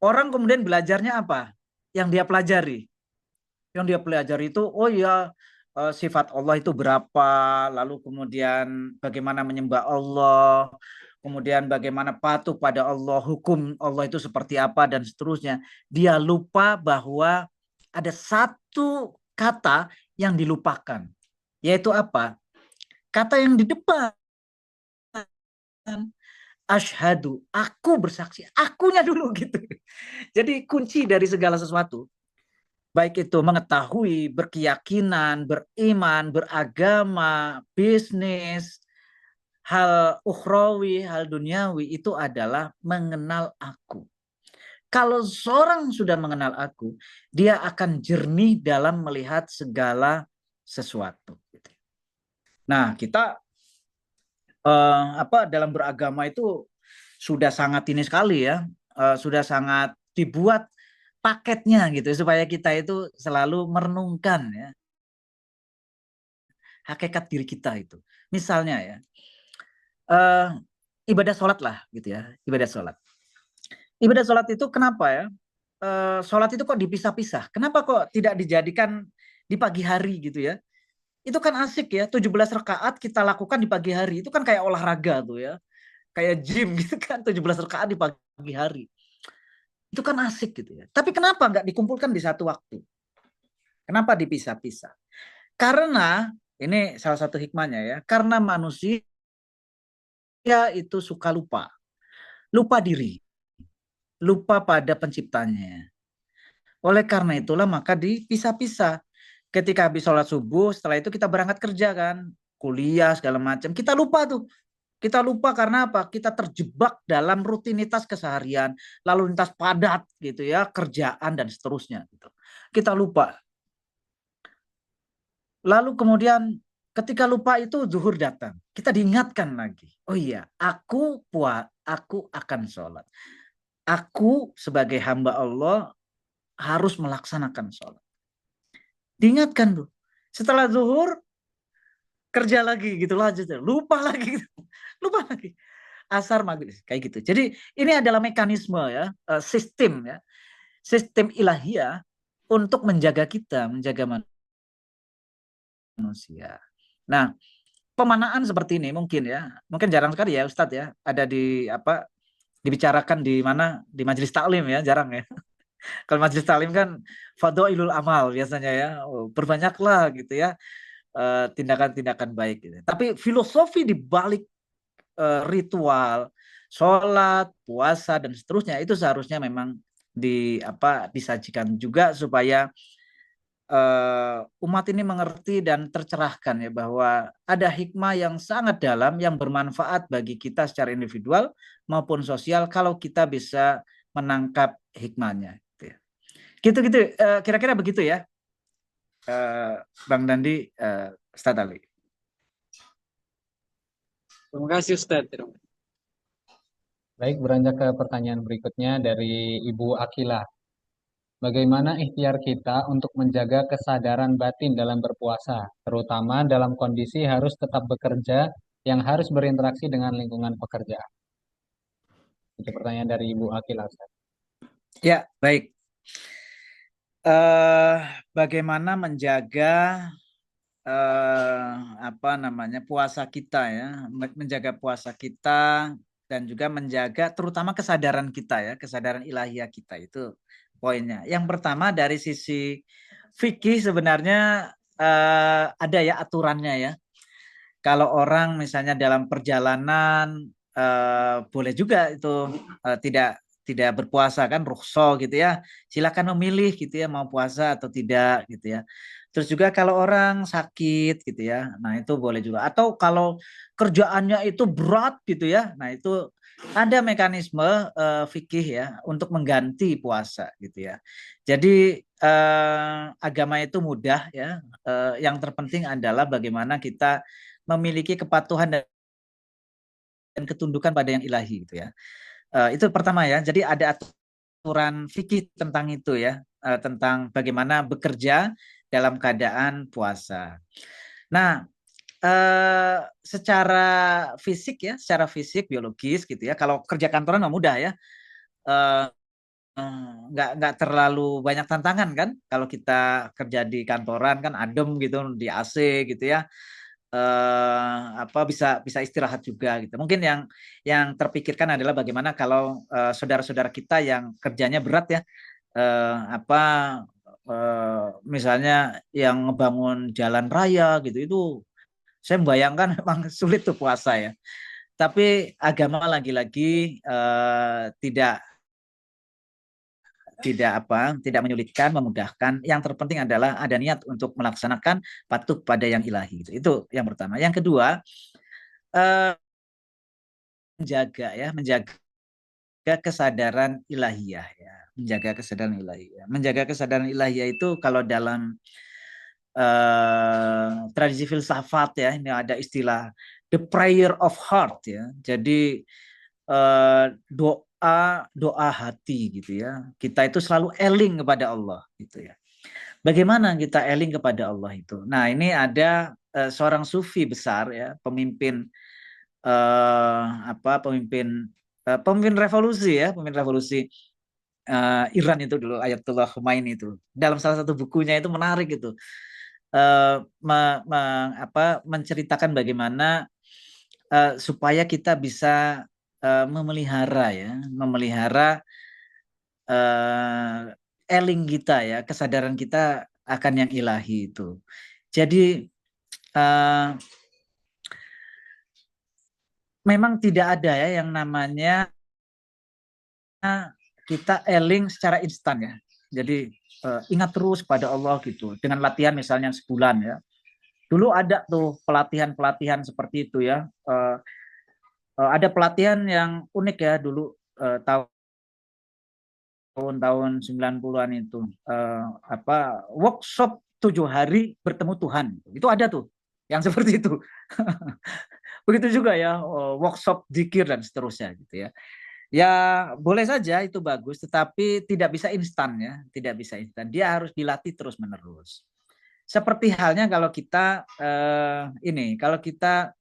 Orang kemudian belajarnya apa? Yang dia pelajari. Yang dia pelajari itu, oh ya, sifat Allah itu berapa, lalu kemudian bagaimana menyembah Allah, kemudian bagaimana patuh pada Allah, hukum Allah itu seperti apa, dan seterusnya. Dia lupa bahwa ada satu kata yang dilupakan, yaitu apa? Kata yang di depan, asyhadu, aku bersaksi, akunya dulu gitu. Jadi kunci dari segala sesuatu, baik itu mengetahui, berkeyakinan, beriman, beragama, bisnis, hal ukhrawi, hal duniawi, itu adalah mengenal aku. Kalau seorang sudah mengenal aku, dia akan jernih dalam melihat segala sesuatu. Nah, kita dalam beragama itu sudah sangat ini sekali ya, sudah sangat dibuat paketnya gitu supaya kita itu selalu merenungkan ya hakikat diri kita itu. Misalnya ya, ibadah sholat lah gitu ya, ibadah sholat. Ibadah sholat itu kenapa ya? Sholat itu kok dipisah-pisah? Kenapa kok tidak dijadikan di pagi hari gitu ya? Itu kan asik ya, 17 rakaat kita lakukan di pagi hari. Itu kan kayak olahraga tuh ya. Kayak gym gitu kan, 17 rakaat di pagi hari. Itu kan asik gitu ya. Tapi kenapa nggak dikumpulkan di satu waktu? Kenapa dipisah-pisah? Karena, ini salah satu hikmahnya ya, karena manusia itu suka lupa. Lupa diri. Lupa pada penciptanya. Oleh karena itulah maka dipisah-pisah. Ketika habis sholat subuh, setelah itu kita berangkat kerja kan, kuliah segala macam. Kita lupa tuh. Kita lupa karena apa? Kita terjebak dalam rutinitas keseharian, lalu lintas padat gitu ya, kerjaan dan seterusnya gitu. Kita lupa. Lalu kemudian ketika lupa itu zuhur datang. Kita diingatkan lagi. Oh iya, aku akan sholat. Aku sebagai hamba Allah harus melaksanakan sholat. Diingatkan tuh. Setelah zuhur kerja lagi gitu lanjut, lupa lagi, lupa lagi. Asar maghrib kayak gitu. Jadi ini adalah mekanisme ya, sistem ilahiyah untuk menjaga kita, menjaga manusia. manusia. Nah, pemanaan seperti ini mungkin jarang sekali ya Ustadz ya, ada di apa dibicarakan di mana, di majelis taklim ya, jarang ya. Kalau majelis taklim kan fadhailul amal biasanya ya, perbanyaklah gitu ya tindakan-tindakan baik gitu. Tapi filosofi di balik ritual sholat, puasa dan seterusnya itu seharusnya memang disajikan juga supaya umat ini mengerti dan tercerahkan ya bahwa ada hikmah yang sangat dalam yang bermanfaat bagi kita secara individual maupun sosial kalau kita bisa menangkap hikmahnya. Gitu-gitu, kira-kira begitu ya, Bang Dandi, Ustadz Ali. Terima kasih Ustadz. Baik, beranjak ke pertanyaan berikutnya dari Ibu Akila. Bagaimana ikhtiar kita untuk menjaga kesadaran batin dalam berpuasa, terutama dalam kondisi harus tetap bekerja yang harus berinteraksi dengan lingkungan pekerjaan? Itu pertanyaan dari Ibu Akila, Ustaz. Ya, baik. Bagaimana menjaga puasa kita ya, menjaga puasa kita dan juga menjaga terutama kesadaran kita ya, kesadaran ilahiyah kita, itu poinnya. Yang pertama dari sisi fikih sebenarnya ada ya aturannya ya. Kalau orang misalnya dalam perjalanan boleh juga itu tidak berpuasa kan, rukhsah gitu ya. Silakan memilih gitu ya mau puasa atau tidak gitu ya. Terus juga kalau orang sakit gitu ya. Nah, itu boleh juga. Atau kalau kerjaannya itu berat gitu ya. Nah, itu ada mekanisme fikih ya untuk mengganti puasa gitu ya. Jadi agama itu mudah ya. Yang terpenting adalah bagaimana kita memiliki kepatuhan dan ketundukan pada yang ilahi gitu ya. Itu pertama ya. Jadi ada aturan fikih tentang itu ya, tentang bagaimana bekerja dalam keadaan puasa. Nah, secara fisik ya, secara fisik biologis gitu ya. Kalau kerja kantoran mah mudah ya. Eh, nggak terlalu banyak tantangan kan kalau kita kerja di kantoran kan adem gitu di AC gitu ya, bisa bisa istirahat juga gitu. Mungkin yang terpikirkan adalah bagaimana kalau saudara-saudara kita yang kerjanya berat ya, misalnya yang ngebangun jalan raya gitu, itu saya membayangkan memang sulit tuh puasa ya. Tapi agama lagi-lagi tidak menyulitkan, memudahkan. Yang terpenting adalah ada niat untuk melaksanakan patuh pada yang ilahi. Itu yang pertama. Yang kedua, menjaga kesadaran ilahiyah ya, menjaga kesadaran ilahiyah itu kalau dalam tradisi filsafat ya, ini ada istilah the prayer of heart ya. Jadi doa hati gitu ya. Kita itu selalu eling kepada Allah gitu ya. Bagaimana kita eling kepada Allah itu? Nah, ini ada seorang sufi besar ya, pemimpin pemimpin revolusi ya, pemimpin revolusi Iran itu dulu, Ayatullah Khomeini itu. Dalam salah satu bukunya itu menarik itu. Menceritakan bagaimana supaya kita bisa memelihara eling kita ya, kesadaran kita akan yang ilahi itu. Jadi memang tidak ada ya yang namanya kita eling secara instan ya. Jadi ingat terus pada Allah gitu dengan latihan misalnya sebulan ya. Dulu ada tuh pelatihan seperti itu ya. Ada pelatihan yang unik ya dulu tahun 90-an itu, workshop 7 hari bertemu Tuhan. Itu ada tuh yang seperti itu. Begitu juga ya workshop zikir dan seterusnya gitu ya. Ya boleh saja itu bagus, tetapi tidak bisa instan ya, tidak bisa instan. Dia harus dilatih terus menerus. Seperti halnya kalau kita kalau kita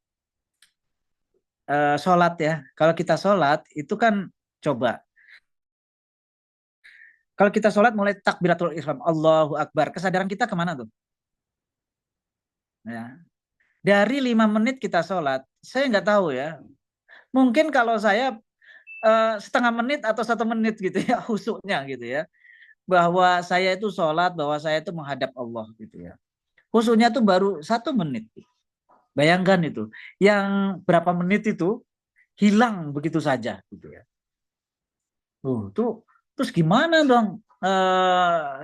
sholat ya, kalau kita sholat itu kan coba, kalau kita sholat mulai takbiratul ihram, Allahu Akbar, kesadaran kita kemana tuh? Ya. Dari 5 menit kita sholat, saya nggak tahu ya. Mungkin kalau saya setengah menit atau 1 menit gitu ya khusyuknya gitu ya. Bahwa saya itu sholat, bahwa saya itu menghadap Allah gitu ya. Khusyuknya tuh baru 1 menit. Bayangkan itu, yang berapa menit itu hilang begitu saja gitu ya. Tuh, terus gimana dong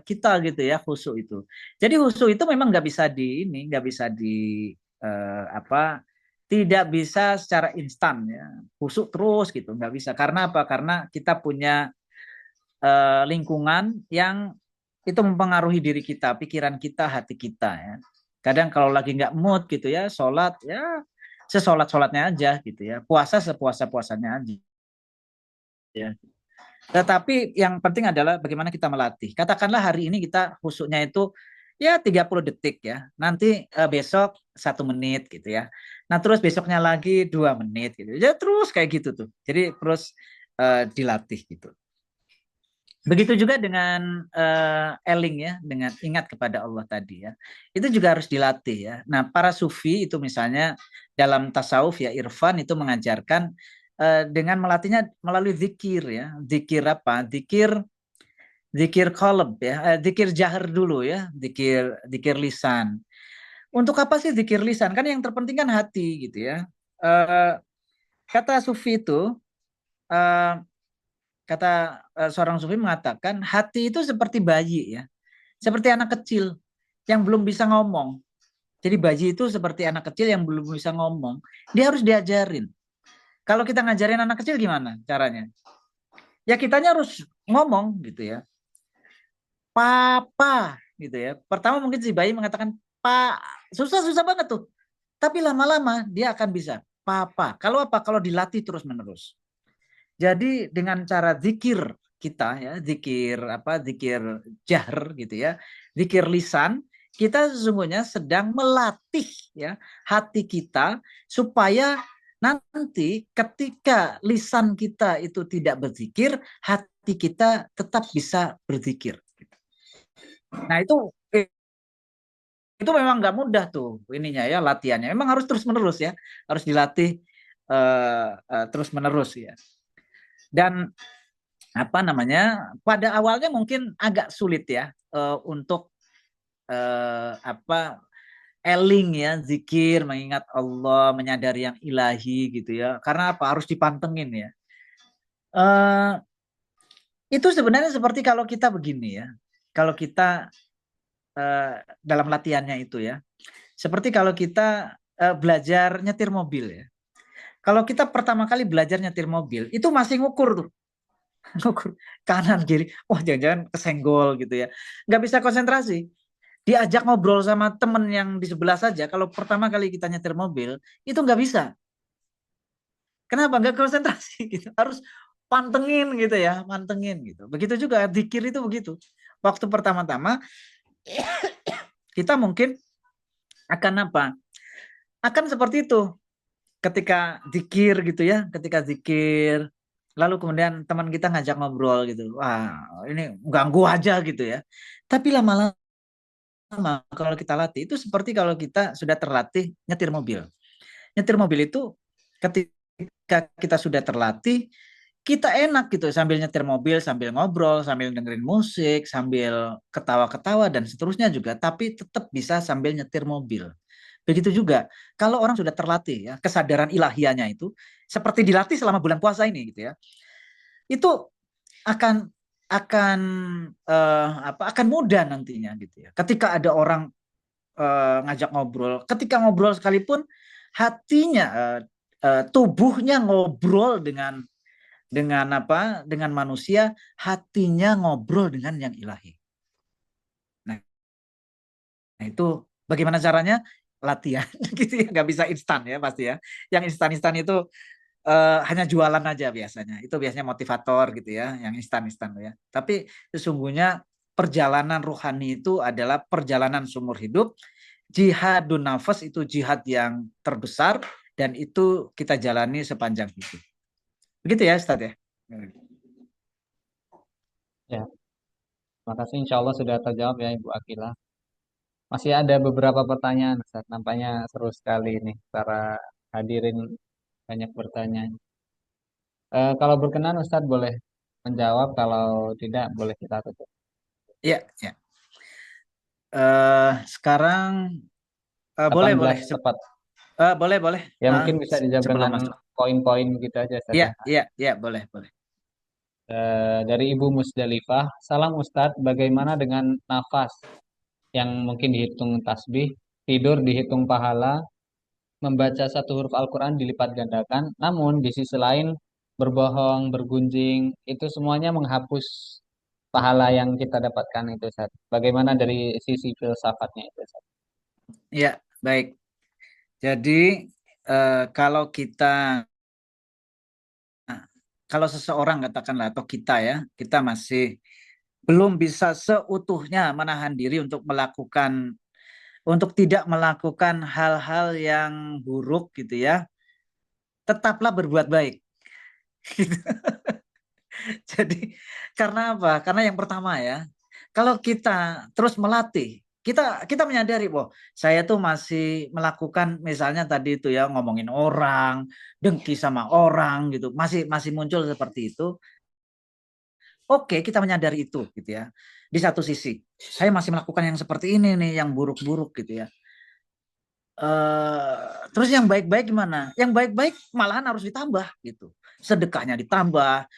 kita gitu ya khusyuk itu. Jadi khusyuk itu memang nggak bisa di ini, nggak bisa di apa, tidak bisa secara instan ya. Khusyuk terus gitu, nggak bisa. Karena apa? Karena kita punya lingkungan yang itu mempengaruhi diri kita, pikiran kita, hati kita ya. Kadang kalau lagi nggak mood gitu ya, sholat ya sesolat-solatnya aja gitu ya. Puasa sepuasa-puasanya aja ya. Tetapi yang penting adalah bagaimana kita melatih. Katakanlah hari ini kita khusyuknya itu ya 30 detik ya. Nanti besok 1 menit gitu ya. Nah terus besoknya lagi 2 menit gitu. Ya terus kayak gitu tuh. Jadi terus dilatih gitu. Begitu juga dengan eling ya, dengan ingat kepada Allah tadi ya. Itu juga harus dilatih ya. Nah, para sufi itu misalnya dalam tasawuf ya, irfan itu mengajarkan dengan melatihnya melalui zikir ya. Zikir apa? Zikir qalb ya, zikir jahar dulu ya, zikir lisan. Untuk apa sih zikir lisan? Kan yang terpenting kan hati gitu ya. Eh, Kata sufi itu eh, kata seorang sufi mengatakan hati itu seperti bayi ya, seperti anak kecil yang belum bisa ngomong. Jadi bayi itu seperti anak kecil yang belum bisa ngomong. Dia harus diajarin. Kalau kita ngajarin anak kecil gimana caranya? Ya kitanya harus ngomong gitu ya. Papa gitu ya. Pertama mungkin si bayi mengatakan Pak, susah-susah banget tuh. Tapi lama-lama dia akan bisa. Papa. Kalau apa? Kalau dilatih terus-menerus. Jadi dengan cara zikir kita ya, zikir apa, zikir jahr gitu ya, zikir lisan, kita sesungguhnya sedang melatih ya hati kita supaya nanti ketika lisan kita itu tidak berzikir, hati kita tetap bisa berzikir. Nah itu memang nggak mudah tuh ininya ya latihannya. Memang harus terus menerus ya, harus dilatih terus menerus ya. Dan apa namanya, pada awalnya mungkin agak sulit ya untuk apa, eling ya, zikir, mengingat Allah, menyadari yang ilahi gitu ya. Karena apa? Harus dipantengin ya. Eh, itu sebenarnya seperti kalau kita begini ya. Kalau kita dalam latihannya itu ya. Seperti kalau kita belajar nyetir mobil ya. Kalau kita pertama kali belajar nyetir mobil, itu masih ngukur tuh. Ngukur kanan kiri. Wah, jangan-jangan kesenggol gitu ya. Nggak bisa konsentrasi. Diajak ngobrol sama temen yang di sebelah saja, kalau pertama kali kita nyetir mobil, itu nggak bisa. Kenapa? Nggak konsentrasi gitu. Harus pantengin gitu ya, pantengin gitu. Begitu juga zikir itu begitu. Waktu pertama-tama kita mungkin akan apa? Akan seperti itu. Ketika zikir gitu ya, ketika zikir, lalu kemudian teman kita ngajak ngobrol gitu. Wah, ini ganggu aja gitu ya. Tapi lama-lama kalau kita latih itu seperti kalau kita sudah terlatih nyetir mobil. Nyetir mobil itu ketika kita sudah terlatih, kita enak gitu sambil nyetir mobil, sambil ngobrol, sambil dengerin musik, sambil ketawa-ketawa dan seterusnya juga, tapi tetap bisa sambil nyetir mobil. Begitu juga kalau orang sudah terlatih ya, kesadaran ilahiyahnya itu seperti dilatih selama bulan puasa ini gitu ya. Itu akan akan apa, akan mudah nantinya gitu ya. Ketika ada orang ngajak ngobrol, ketika ngobrol sekalipun hatinya tubuhnya ngobrol dengan apa, dengan manusia, hatinya ngobrol dengan yang ilahi. Nah, itu bagaimana caranya? Latihan gitu ya, nggak bisa instan ya pasti ya. Yang instan-instan itu hanya jualan aja biasanya. Itu biasanya motivator gitu ya, yang instan-instan ya. Tapi sesungguhnya perjalanan ruhani itu adalah perjalanan seumur hidup. Jihadun nafas itu jihad yang terbesar dan itu kita jalani sepanjang hidup. Begitu ya, Ustaz ya. Ya, terima kasih. Insya Allah sudah terjawab ya Ibu Akila. Masih ada beberapa pertanyaan, Ustaz. Nampaknya seru sekali ini. Para hadirin banyak bertanya. Kalau berkenan, Ustadz boleh menjawab. Kalau tidak, boleh kita tutup. Ya, ya. Sekarang boleh, boleh. 18 tepat. Boleh, boleh. Ya mungkin bisa dijawab Sebelum dengan masuk. poin-poin gitu aja, Ustadz Ya, ya. ya, ya, boleh, boleh. Dari Ibu Musdalifah, salam Ustadz, bagaimana dengan nafas yang mungkin dihitung tasbih, tidur dihitung pahala, membaca satu huruf Al-Quran dilipat gandakan, namun di sisi lain berbohong, bergunjing, itu semuanya menghapus pahala yang kita dapatkan itu, Ustaz. Bagaimana dari sisi filsafatnya itu, Ustaz? Ya, baik. Jadi kalau kita, kalau seseorang katakanlah atau kita ya, kita masih belum bisa seutuhnya menahan diri untuk tidak melakukan hal-hal yang buruk gitu ya, tetaplah berbuat baik. Jadi karena apa? Karena yang pertama ya, kalau kita terus melatih, kita menyadari, bahwa saya tuh masih melakukan misalnya tadi itu ya, ngomongin orang, dengki sama orang gitu, masih masih muncul seperti itu. Oke, kita menyadari itu gitu ya. Di satu sisi, saya masih melakukan yang seperti ini nih, yang buruk-buruk gitu ya. Terus yang baik-baik gimana? Yang baik-baik malahan harus ditambah gitu. Sedekahnya ditambah,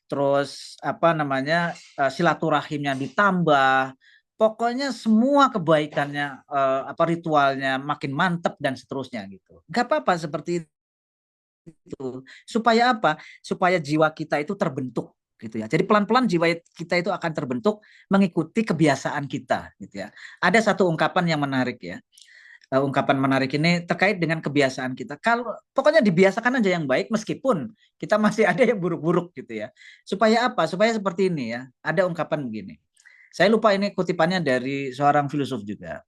terus apa namanya, silaturahimnya ditambah, pokoknya semua kebaikannya, apa ritualnya makin mantep dan seterusnya gitu. Gak apa-apa seperti itu. Supaya apa? Supaya jiwa kita itu terbentuk gitu ya. Jadi pelan-pelan jiwa kita itu akan terbentuk mengikuti kebiasaan kita gitu ya. Ada satu ungkapan yang menarik ya. Ungkapan menarik ini terkait dengan kebiasaan kita. Kalau pokoknya dibiasakan aja yang baik meskipun kita masih ada yang buruk-buruk gitu ya. Supaya apa? Supaya seperti ini ya. Ada ungkapan begini. Saya lupa ini kutipannya dari seorang filosof juga.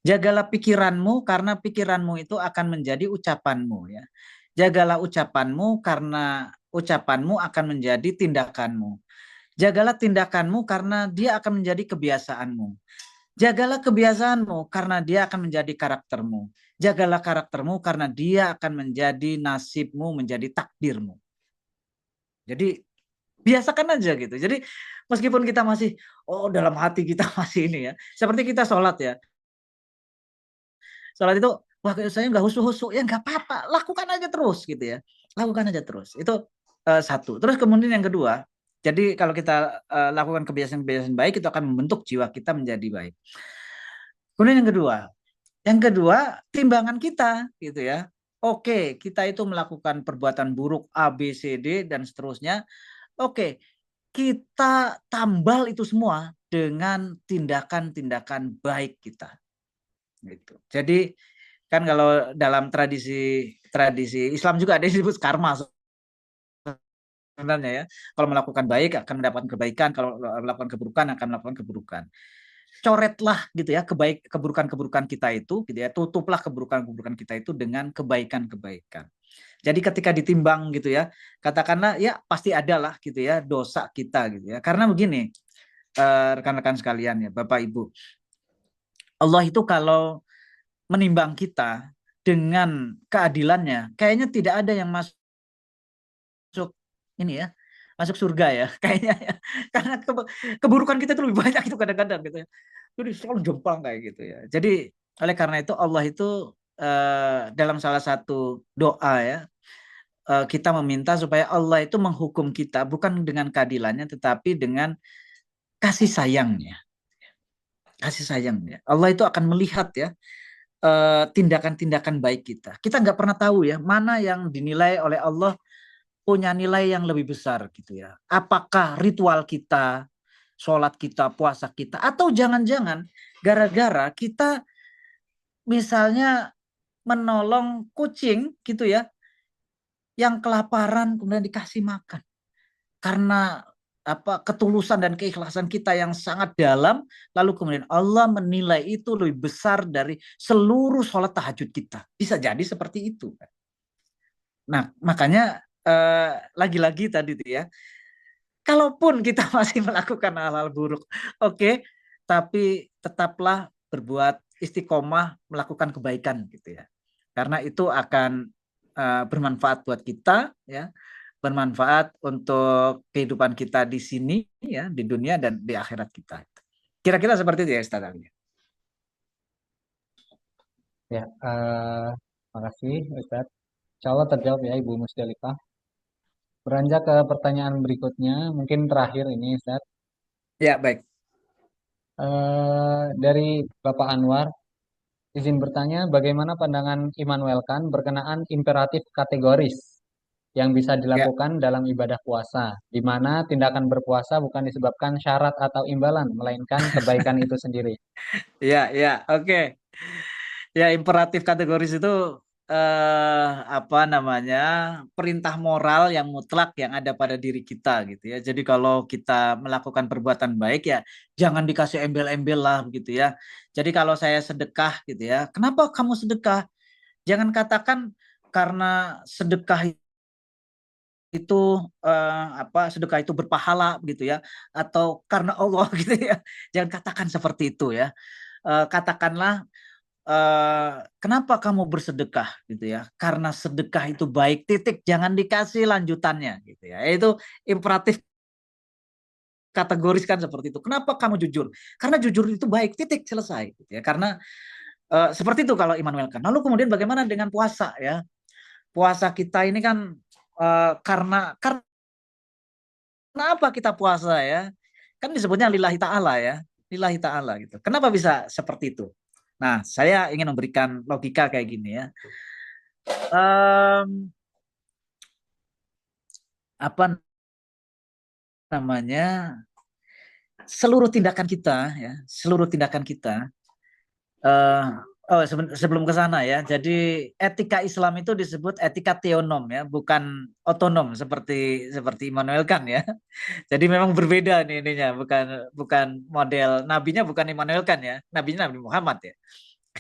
Jagalah pikiranmu karena pikiranmu itu akan menjadi ucapanmu ya. Jagalah ucapanmu karena ucapanmu akan menjadi tindakanmu. Jagalah tindakanmu karena dia akan menjadi kebiasaanmu. Jagalah kebiasaanmu karena dia akan menjadi karaktermu. Jagalah karaktermu karena dia akan menjadi nasibmu, menjadi takdirmu. Jadi biasakan aja gitu. Jadi meskipun kita masih, dalam hati kita masih ini ya. Seperti kita sholat ya. Sholat itu, wah saya nggak husu-husu. Ya nggak apa-apa, lakukan aja terus gitu ya. Lakukan aja terus. Itu satu. Terus kemudian yang kedua, jadi kalau kita lakukan kebiasaan-kebiasaan baik, itu akan membentuk jiwa kita menjadi baik. Kemudian yang kedua timbangan kita gitu ya. Oke, kita itu melakukan perbuatan buruk A, B, C, D dan seterusnya. Oke, kita tambal itu semua dengan tindakan-tindakan baik kita. Gitu. Jadi kan kalau dalam tradisi Islam juga ada yang disebut karma sebenarnya ya. Kalau melakukan baik akan mendapatkan kebaikan, kalau melakukan keburukan akan melakukan keburukan. Coretlah gitu ya keburukan-keburukan kita itu gitu ya, tutuplah keburukan-keburukan kita itu dengan kebaikan-kebaikan. Jadi ketika ditimbang gitu ya, katakanlah ya pasti adalah gitu ya dosa kita gitu ya. Karena begini, rekan-rekan sekalian ya, Bapak Ibu. Allah itu kalau menimbang kita dengan keadilannya, kayaknya tidak ada yang masuk ini ya, masuk surga ya kayaknya ya. Karena keburukan kita itu lebih banyak itu kadang-kadang gitu ya. Jadi selalu jomplang kayak gitu ya. Jadi oleh karena itu Allah itu dalam salah satu doa ya, kita meminta supaya Allah itu menghukum kita bukan dengan keadilannya tetapi dengan kasih sayangnya. Kasih sayangnya. Allah itu akan melihat ya tindakan-tindakan baik kita. Kita nggak pernah tahu ya mana yang dinilai oleh Allah punya nilai yang lebih besar gitu ya. Apakah ritual kita, sholat kita, puasa kita, atau jangan-jangan gara-gara kita misalnya menolong kucing gitu ya, yang kelaparan kemudian dikasih makan. Karena apa ketulusan dan keikhlasan kita yang sangat dalam, lalu kemudian Allah menilai itu lebih besar dari seluruh sholat tahajud kita. Bisa jadi seperti itu. Nah, makanya lagi-lagi tadi tuh ya, kalaupun kita masih melakukan hal-hal buruk, oke, tapi tetaplah berbuat istiqomah melakukan kebaikan gitu ya. Karena itu akan bermanfaat buat kita ya, bermanfaat untuk kehidupan kita di sini ya, di dunia dan di akhirat kita. Kira-kira seperti itu ya Ustaz Ali. Ya, makasih Ustaz. Insya Allah terjawab ya Ibu Musdalifah. Beranjak ke pertanyaan berikutnya, mungkin terakhir ini Ustaz. Ya, baik. Dari Bapak Anwar, izin bertanya, bagaimana pandangan Immanuel Kant berkenaan imperatif kategoris yang bisa Ya, dilakukan dalam ibadah puasa, di mana tindakan berpuasa bukan disebabkan syarat atau imbalan, melainkan kebaikan itu sendiri. ya, oke. Ya, imperatif kategoris itu apa namanya, perintah moral yang mutlak yang ada pada diri kita gitu ya. Jadi kalau kita melakukan perbuatan baik ya jangan dikasih embel-embel lah begitu ya. Jadi kalau saya sedekah gitu ya, kenapa kamu sedekah? Jangan katakan karena sedekah itu apa, sedekah itu berpahala begitu ya, atau karena Allah gitu ya. Jangan katakan seperti itu ya. Katakanlah kenapa kamu bersedekah gitu ya? Karena sedekah itu baik, titik, jangan dikasih lanjutannya gitu ya. Itu imperatif kategoriskan seperti itu. Kenapa kamu jujur? Karena jujur itu baik, titik, selesai gitu ya. Karena seperti itu kalau Immanuel Kant. Lalu kemudian bagaimana dengan puasa ya? Puasa kita ini kan karena apa kita puasa ya? Kan disebutnya lillahi ta'ala ya. Lillahi ta'ala gitu. Kenapa bisa seperti itu? Nah, saya ingin memberikan logika kayak gini ya. Em, apa namanya, seluruh tindakan kita ya, seluruh tindakan kita eh sebelum ke sana ya. Jadi etika Islam itu disebut etika theonom ya, bukan otonom seperti seperti Immanuel Kant ya. Jadi memang berbeda nih ininya, bukan bukan model nabinya, bukan Immanuel Kant ya. Nabinya Nabi Muhammad ya.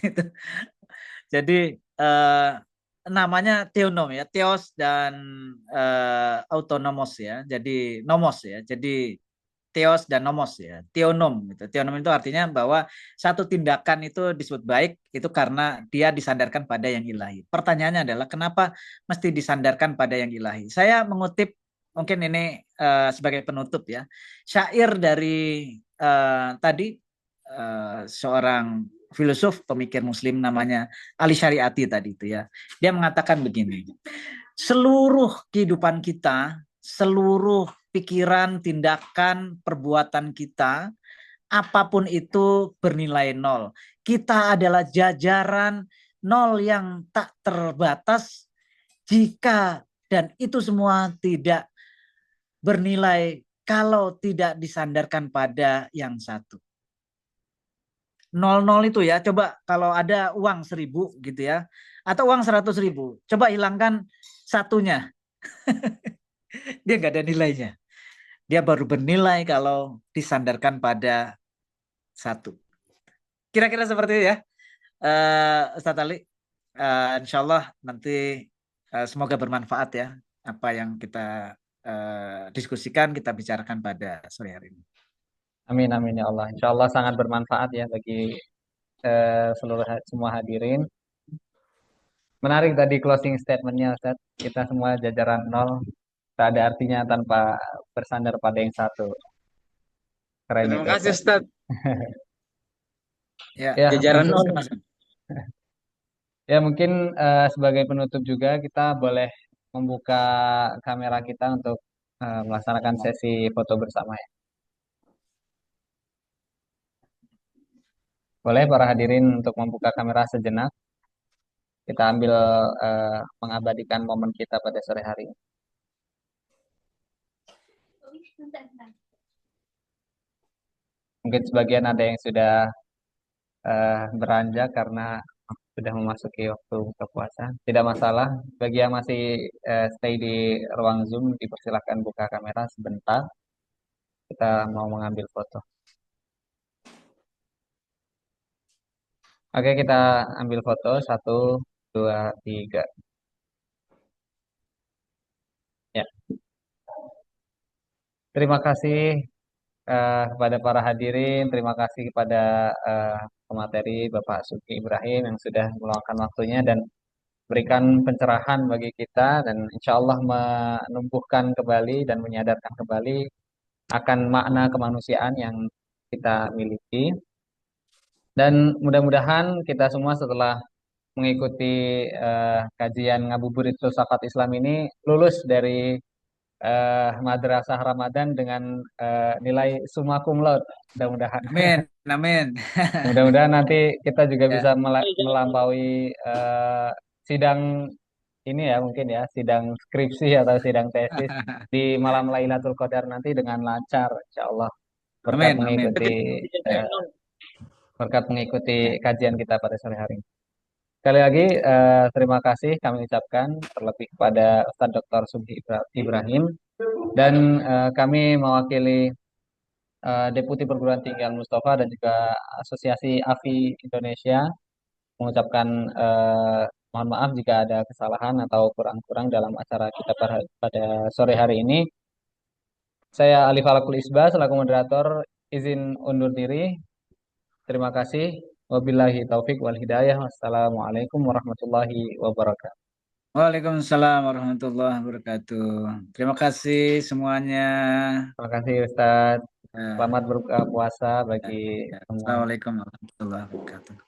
Gitu. Jadi namanya theonom ya, theos dan autonomos ya. Jadi nomos ya. Jadi theos dan nomos ya. Theonom gitu. Theonom itu artinya bahwa satu tindakan itu disebut baik itu karena dia disandarkan pada yang ilahi. Pertanyaannya adalah kenapa mesti disandarkan pada yang ilahi? Saya mengutip mungkin ini sebagai penutup ya. Syair dari tadi seorang filosof pemikir muslim namanya Ali Syariati tadi itu ya. Dia mengatakan begini. Seluruh kehidupan kita, seluruh pikiran, tindakan, perbuatan kita, apapun itu bernilai nol. Kita adalah jajaran nol yang tak terbatas jika dan itu semua tidak bernilai kalau tidak disandarkan pada yang satu. Nol-nol itu ya, coba kalau ada uang 1.000 gitu ya, atau uang 100.000, coba hilangkan satunya, dia nggak ada nilainya. Dia baru bernilai kalau disandarkan pada satu. Kira-kira seperti itu ya, Ustaz Ali. Insya Allah nanti semoga bermanfaat ya apa yang kita diskusikan, kita bicarakan pada sore hari ini. Amin, amin ya Allah. Insya Allah sangat bermanfaat ya bagi seluruh semua hadirin. Menarik tadi closing statementnya Ustaz. Kita semua jajaran nol, tak ada artinya tanpa bersandar pada yang satu. Keren Terima itu kasih Ustaz. Ustaz. Ya, Ya, Jajaran untuk nol. ya mungkin sebagai penutup juga kita boleh membuka kamera kita untuk melaksanakan sesi foto bersama ya. Boleh para hadirin untuk membuka kamera sejenak. Kita ambil mengabadikan momen kita pada sore hari ini. Mungkin sebagian ada yang sudah beranjak karena sudah memasuki waktu buka puasa. Tidak masalah. Bagi yang masih stay di ruang Zoom, dipersilahkan buka kamera sebentar. Kita mau mengambil foto. Oke, kita ambil foto. 1, 2, 3. Ya. Terima kasih kepada para hadirin. Terima kasih kepada pemateri Bapak Suki Ibrahim yang sudah meluangkan waktunya dan berikan pencerahan bagi kita dan insya Allah menumbuhkan kembali dan menyadarkan kembali akan makna kemanusiaan yang kita miliki. Dan mudah-mudahan kita semua setelah mengikuti kajian ngabuburit filsafat Islam ini lulus dari Madrasah Ramadan dengan nilai summa cum laude. Mudah-mudahan. Amin, amin. Mudah-mudahan nanti kita juga Ya, bisa melampaui sidang ini ya mungkin ya sidang skripsi atau sidang tesis di malam Lailatul Qadar nanti dengan lancar, insya Allah berkat amin, amin. mengikuti eh, berkat mengikuti kajian kita pada sore hari ini. Sekali lagi terima kasih kami ucapkan terlebih kepada Ustadz Dr. Subhi Ibrahim dan kami mewakili Deputi Perguruan Tinggi Al Mustafa dan juga Asosiasi AFI Indonesia mengucapkan mohon maaf jika ada kesalahan atau kurang-kurang dalam acara kita pada sore hari ini. Saya Ali Falakul Isba selaku moderator izin undur diri. Terima kasih. Wabillahi taufik wal hidayah. Wassalamualaikum warahmatullahi wabarakatuh. Waalaikumsalam warahmatullahi wabarakatuh. Terima kasih semuanya. Terima kasih Ustadz. Ya, Selamat berbuka puasa ya, bagi ya. semuanya. Assalamualaikum warahmatullahi wabarakatuh.